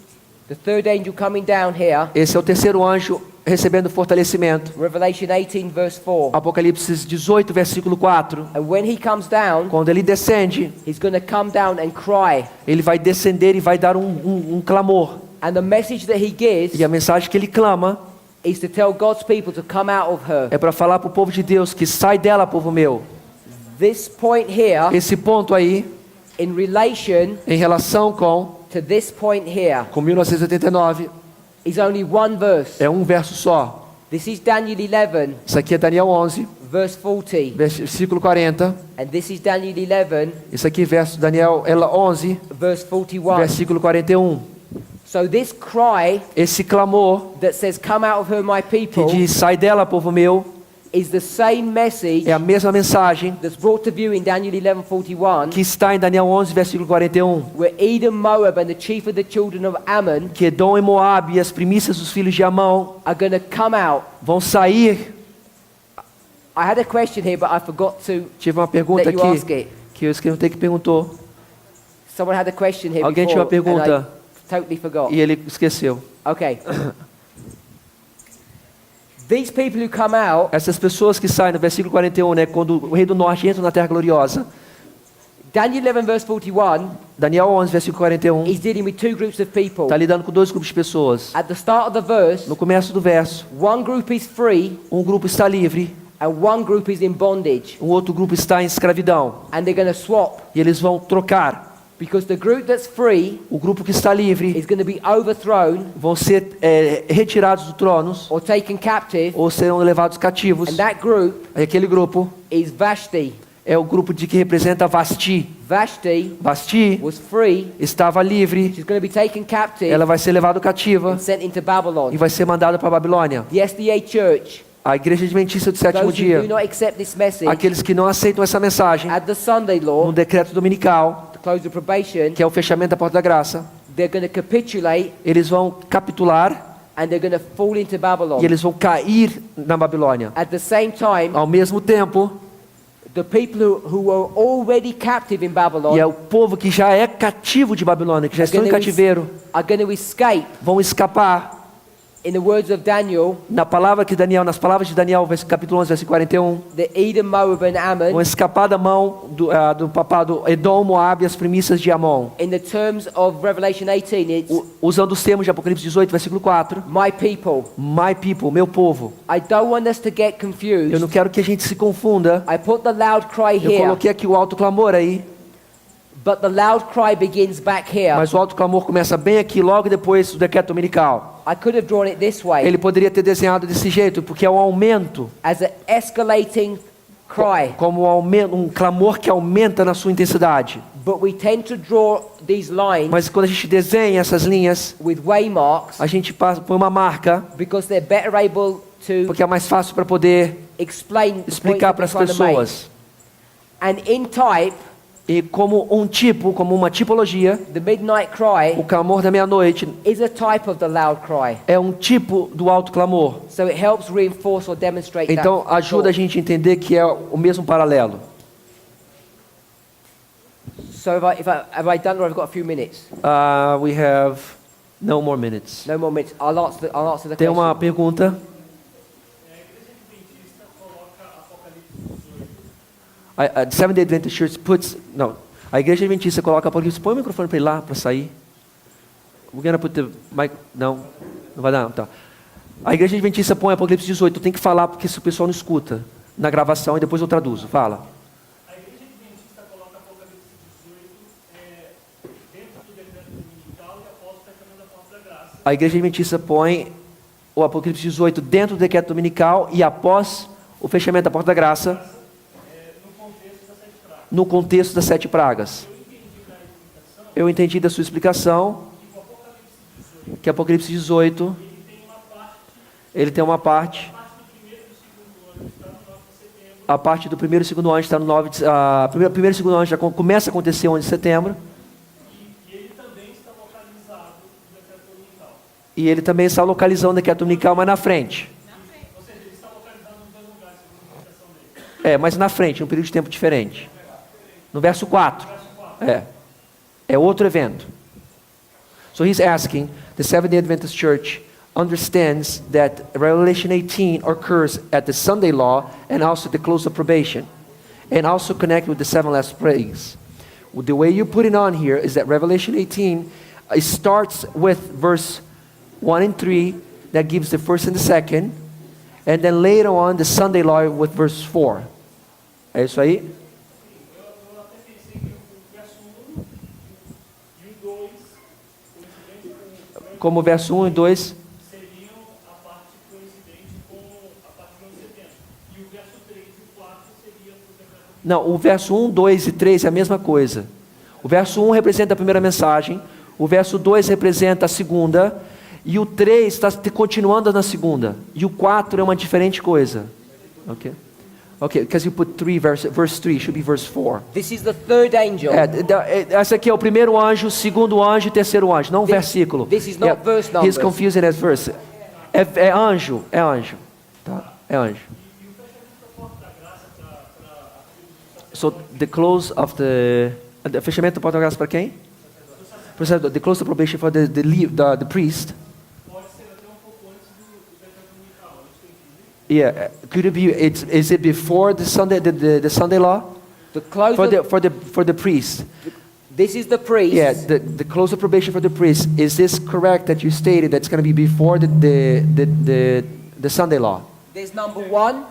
the third angel coming down here, Esse é o terceiro anjo recebendo fortalecimento. Revelation 18 verse 4. Apocalipse 18, versículo 4. And when he comes down, Quando ele descende, he's going to come down and cry. ele vai descender e vai dar um clamor. And the message that he gives E a mensagem que ele clama is to tell God's people to come out of her. é para falar para o povo de Deus que sai dela, povo meu. This point here, Esse ponto aí, in relation em relação com to this point here, 1989, is only one verse. é um verso só. This is Daniel 11 Isso aqui é Daniel 11, verse 40. versículo 40. And this is Daniel 11 Isso aqui é verso Daniel 11, verse 41. versículo 41. So this cry Esse clamor that says, come out of her, my que people, diz, sai dela, povo meu, is the same message é a mesma mensagem that's brought to view in Daniel 11:41, que está em Daniel 11, versículo 41. where Edom, Moab, and the chief of the children of Ammon Que Edom e Moabe e as primícias dos filhos de Amão are going to come out. vão sair. I had a question here, but I forgot to Tive uma pergunta let you ask aqui it. que eu escutei que perguntou Someone had a question here Alguém before, tinha uma and pergunta. I totally forgot. e ele esqueceu. Okay. These people who come out, Essas pessoas que saem no versículo 41, né, quando o rei do norte entra na terra gloriosa, Daniel 11 verse 41 Daniel 11, versículo 41, is dealing with two groups of people. está lidando com dois grupos de pessoas. At the start of the verse, No começo do verso, one group is free um grupo está livre, and one group is in bondage, um outro grupo está em escravidão. and they're going to swap, E eles vão trocar. because the group that's free O grupo que está livre is going to be overthrown vão ser retirados dos tronos or taken captive, ou serão levados cativos. and that group E aquele grupo is Vashti. é o grupo que representa Vasti. Vashti Vasti was free. estava livre, She's going to be taken captive ela vai ser levada cativa and sent into Babylon. e vai ser mandada para a Babilônia. The SDA Church, A igreja adventista do sétimo those who dia, do not accept this message, aqueles que não aceitam essa mensagem, at the Sunday no law, decreto dominical, to close the probation, que é o fechamento da porta da graça, they're going to capitulate eles vão capitular and they're going to fall into Babylon. e eles vão cair na Babilônia. At the same time, Ao mesmo tempo, the people who are already captive in Babylon e é o povo que já é cativo de Babilônia, que já estão em cativeiro, are going to escape. vão escapar. In the words of Daniel, Nas palavras de Daniel, capítulo 11, versículo 41, the Edom, Moab, and vão Ammon, escapar da mão do papado Edom, Moab e as primícias de Amon. in the terms of Revelation 18, it's Usando os termos de Apocalipse 18, versículo 4, my people. my people, meu povo. I don't want us to get Eu confused. não quero que a gente se confunda. I put the loud cry Eu here, coloquei aqui o alto clamor aí, But the loud cry begins back here. Mas o alto clamor começa bem aqui, logo depois do decreto dominical. I could have drawn it this way. Ele poderia ter desenhado desse jeito, porque é um aumento, As an escalating cry. como um clamor que aumenta na sua intensidade. But we tend to draw these lines Mas quando a gente desenha essas linhas, with waymarks a gente põe uma marca, because they're better able to porque é mais fácil para poder explain the point explicar that para we're as trying to make. pessoas. And in type, E como uma tipologia, the midnight cry o clamor da meia-noite is a type of the loud cry. é um tipo do alto clamor. So it helps reinforce or demonstrate Então that ajuda a thought. gente a entender que é o mesmo paralelo. So have I done or I've got a few minutes? We have no more minutes. No more minutes. I'll answer the Tem question. uma pergunta. A Seventh-day Adventist Church puts... Não, a igreja adventista coloca Apocalipse. Põe o microfone para ele lá, para sair. We're gonna put the mic... Não vai dar, não, tá. A igreja adventista põe Apocalipse 18. Tem que falar porque se o pessoal não escuta na gravação e depois eu traduzo. Fala. A igreja adventista coloca Apocalipse 18 dentro do decreto dominical e após o fechamento da porta da graça. A igreja adventista põe o Apocalipse 18 dentro do decreto dominical e após o fechamento da porta da graça, no contexto das 7 pragas. Eu entendi da sua explicação que Apocalipse 18 ele tem uma parte. A parte do primeiro e segundo anjo está no 9 de, primeiro e segundo anjo já começa a acontecer 11 de setembro. E ele também está localizado no decreto dominical. E ele também está localizando o decreto dominical, mas na frente. Ou seja, ele está localizado nos dois lugares, segundo a explicação dele. Mas na frente, num período de tempo diferente. No verso 4. É outro evento. So he's asking, the Seventh-day Adventist Church understands that Revelation 18 occurs at the Sunday law and also the close of probation, and also connected with the 7 last plagues. The way you put it on here is that Revelation 18 it starts with verse 1 and 3 that gives the first and the second, and then later on the Sunday law with verse 4. É isso aí? Eu até pensei que o verso 1 e o 2, coincidente com Como o verso 1 e 2. seriam a parte coincidente com a parte de 11 de setembro. E o verso 3 e o 4 seria para o decreto. Não, o verso 1, 2 e 3 é a mesma coisa. O verso 1 representa a primeira mensagem, o verso 2 representa a segunda, e o 3 está continuando na segunda, e o 4 é uma diferente coisa. Ok? Ok, because you put 3, verse 3, should be verse 4. This is the third angel. Esse aqui é o primeiro anjo, o segundo anjo e o terceiro anjo, não o versículo. This is not verse He's numbers. confusing as verse. É anjo. Tá? É anjo. So the close of the fechamento da porta da graça para quem? The close of probation for the priest. Pode ser até pouco antes do decreto dominical. Isso que eu entendi. Yeah, could it be? Is it before the Sunday the Sunday law The close for the priest? this is the priest. Yeah, the close of probation for the priest. Is this correct that you stated that's going to be before the Sunday law? There's number 1.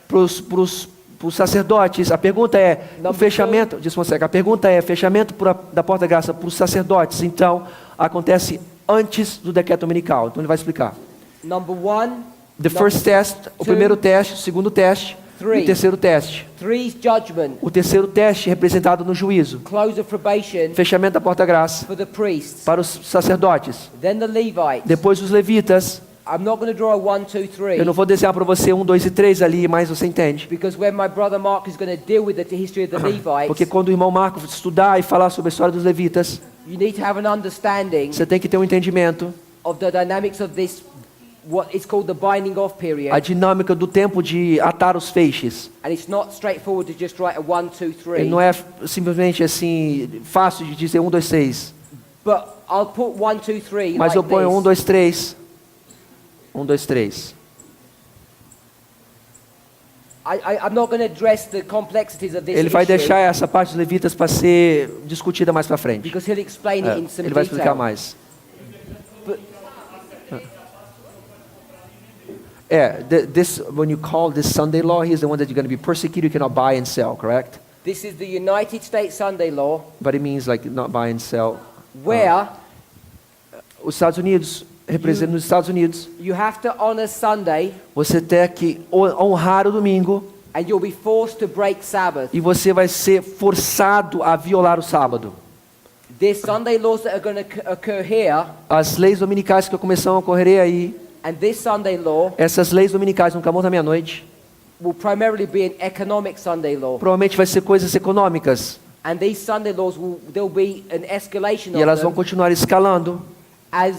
Para os sacerdotes, a pergunta é o fechamento. A pergunta é fechamento da porta da graça para os sacerdotes. Então acontece antes do decreto dominical. Então ele vai explicar. Number 1. The first test, o primeiro teste, o segundo teste, e o terceiro teste. 3's judgment. O terceiro teste representado no juízo. Close of probation Fechamento da porta da graça for the priests. para os sacerdotes. Then the Levites. Depois os levitas. I'm not going to draw a 1, 2, 3. Eu não vou desenhar para você 1, 2 e 3 ali, mas você entende. Because when my brother Mark is going to deal with the history of the Levites, Porque quando o irmão Marco estudar e falar sobre a história dos levitas, you need to have an understanding você tem que ter um entendimento of the dynamics of this, what is called the binding off period. a dinâmica do tempo de atar os feixes. And it's not straightforward to just write a 1, 2, 3. Ele não é simplesmente assim fácil de dizer 1, 2, 3. But I'll put 1, 2, 3 Mas like eu ponho 1, this. 2, 3. 1, 2, 3. I'm not going to address the complexities of this Ele vai issue deixar essa parte dos levitas para ser discutida mais para frente. because he'll explain it in some Ele vai explicar detail. mais. But This when you call this Sunday law, he's the one that you're going to be persecuted. You cannot buy and sell, correct? This is the United States Sunday law, but it means like not buy and sell. where Os Estados Unidos, representa nos Estados Unidos, you have to honor Sunday você tem que honrar o domingo and you'll be forced to break Sabbath. e você vai ser forçado a violar o sábado. There's Sunday laws that are going to occur here, As leis dominicais que começam a ocorrer aí, and this Sunday law essas leis dominicais no clamor da meia-noite, will primarily be an economic Sunday law. provavelmente vai ser coisas econômicas. And these Sunday laws there'll be an escalation E elas of vão them continuar escalando as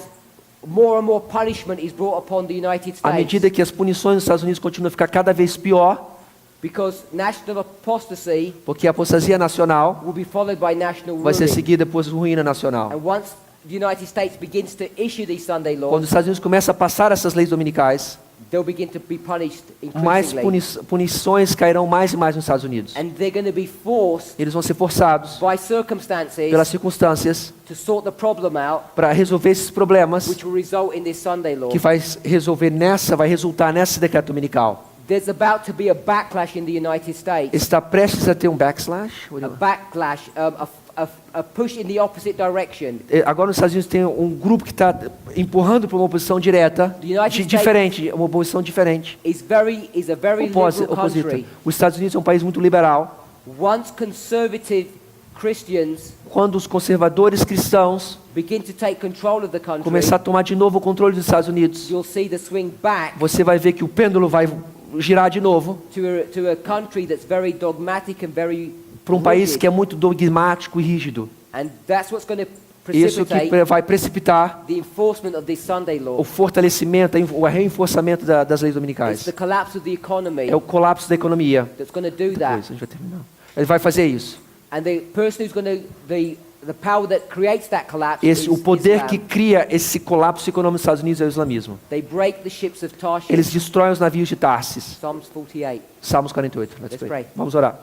more and more punishment is brought upon the United à States. medida que as punições nos Estados Unidos continuam a ficar cada vez pior, Because national apostasy porque a apostasia nacional will be followed by national vai ser ruin. seguida por ruína nacional. And once the United States begins to issue these Sunday Quando os laws, Estados Unidos começam a passar essas leis dominicais, they'll begin to be punished mais increasingly. punições cairão mais e mais nos Estados Unidos. And they're going to be forced Eles vão ser forçados by circumstances pelas circunstâncias to sort the problem out, para resolver esses problemas which will result in this Sunday law. que vai resultar nesse decreto dominical. There's about to be a backlash in the United States. Está prestes a ter um backslash? A backlash, a push in the opposite direction. Agora nos Estados Unidos tem um grupo que está empurrando para uma oposição direta, diferente, uma oposição diferente. Is a very liberal country. Os Estados Unidos é um país muito liberal. Once conservative Christians Quando os conservadores cristãos begin to take control of the country, começar a tomar de novo o controle dos Estados Unidos, you'll see the swing back você vai ver que o pêndulo vai girar de novo to a country that's very dogmatic and very para um país rigid. que é muito dogmático e rígido. And that's what's going to Isso que precipitate vai precipitar the enforcement of this Sunday law. o fortalecimento, o reforçamento das leis It's dominicais. the collapse of the economy É o colapso da economia. that's going to do Depois, that. a gente vai terminar. Ele vai fazer isso. And the person who's going to the power that creates that collapse is O poder Islam. que cria esse colapso econômico nos Estados Unidos é o islamismo. They break the ships of Tarshish. Eles destroem os navios de Tarsis. Psalms 48. Salmos 48. Let's pray. Vamos orar.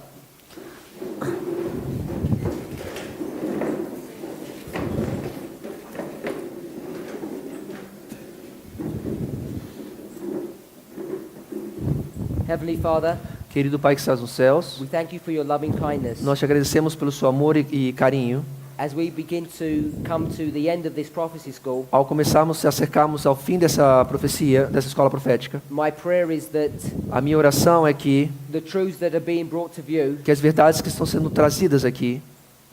Heavenly Father, Querido Pai que estás nos céus, we thank you for your loving kindness. nós te agradecemos pelo seu amor e carinho. As we begin to come to the end of this prophecy school, Ao começarmos e acercarmos ao fim dessa profecia, dessa escola profética, my prayer is that a minha oração é que the truths that are being brought to view, as verdades que estão sendo trazidas aqui,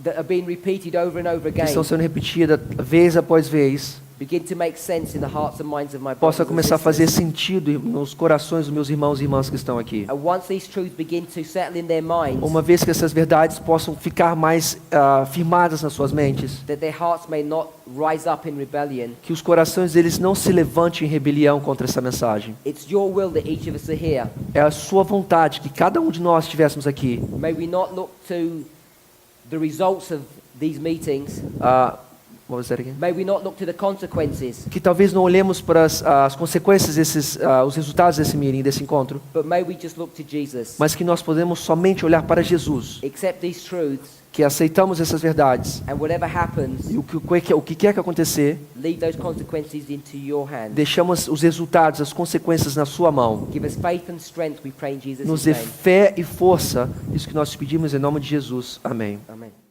that are being repeated over and over que again, estão sendo repetidas vez após vez, begin to make sense in the hearts and minds of my brothers possa and começar a fazer sisters. sentido nos corações dos meus irmãos e irmãs que estão aqui. And once these truths begin to settle in their minds, Uma vez que essas verdades possam ficar mais firmadas nas suas mentes, that their hearts may not rise up in rebellion. que os corações deles não se levantem em rebelião contra essa mensagem. It's your will that each of us are here. É a sua vontade que cada um de nós estivéssemos aqui. May we not look to the results of these meetings. What was that again? May we not look to the consequences, Que talvez não olhemos para as consequências os resultados desse meeting, desse encontro, but may we just look to Jesus. mas que nós podemos somente olhar para Jesus, Accept these truths, que aceitamos essas verdades and whatever happens, e o que quer que acontecer, leave those consequences into your hands. deixamos os resultados, as consequências na sua mão. Give us faith and strength, we pray in Jesus' Nos dê name. fé e força, isso que nós te pedimos em nome de Jesus. Amém. Amen.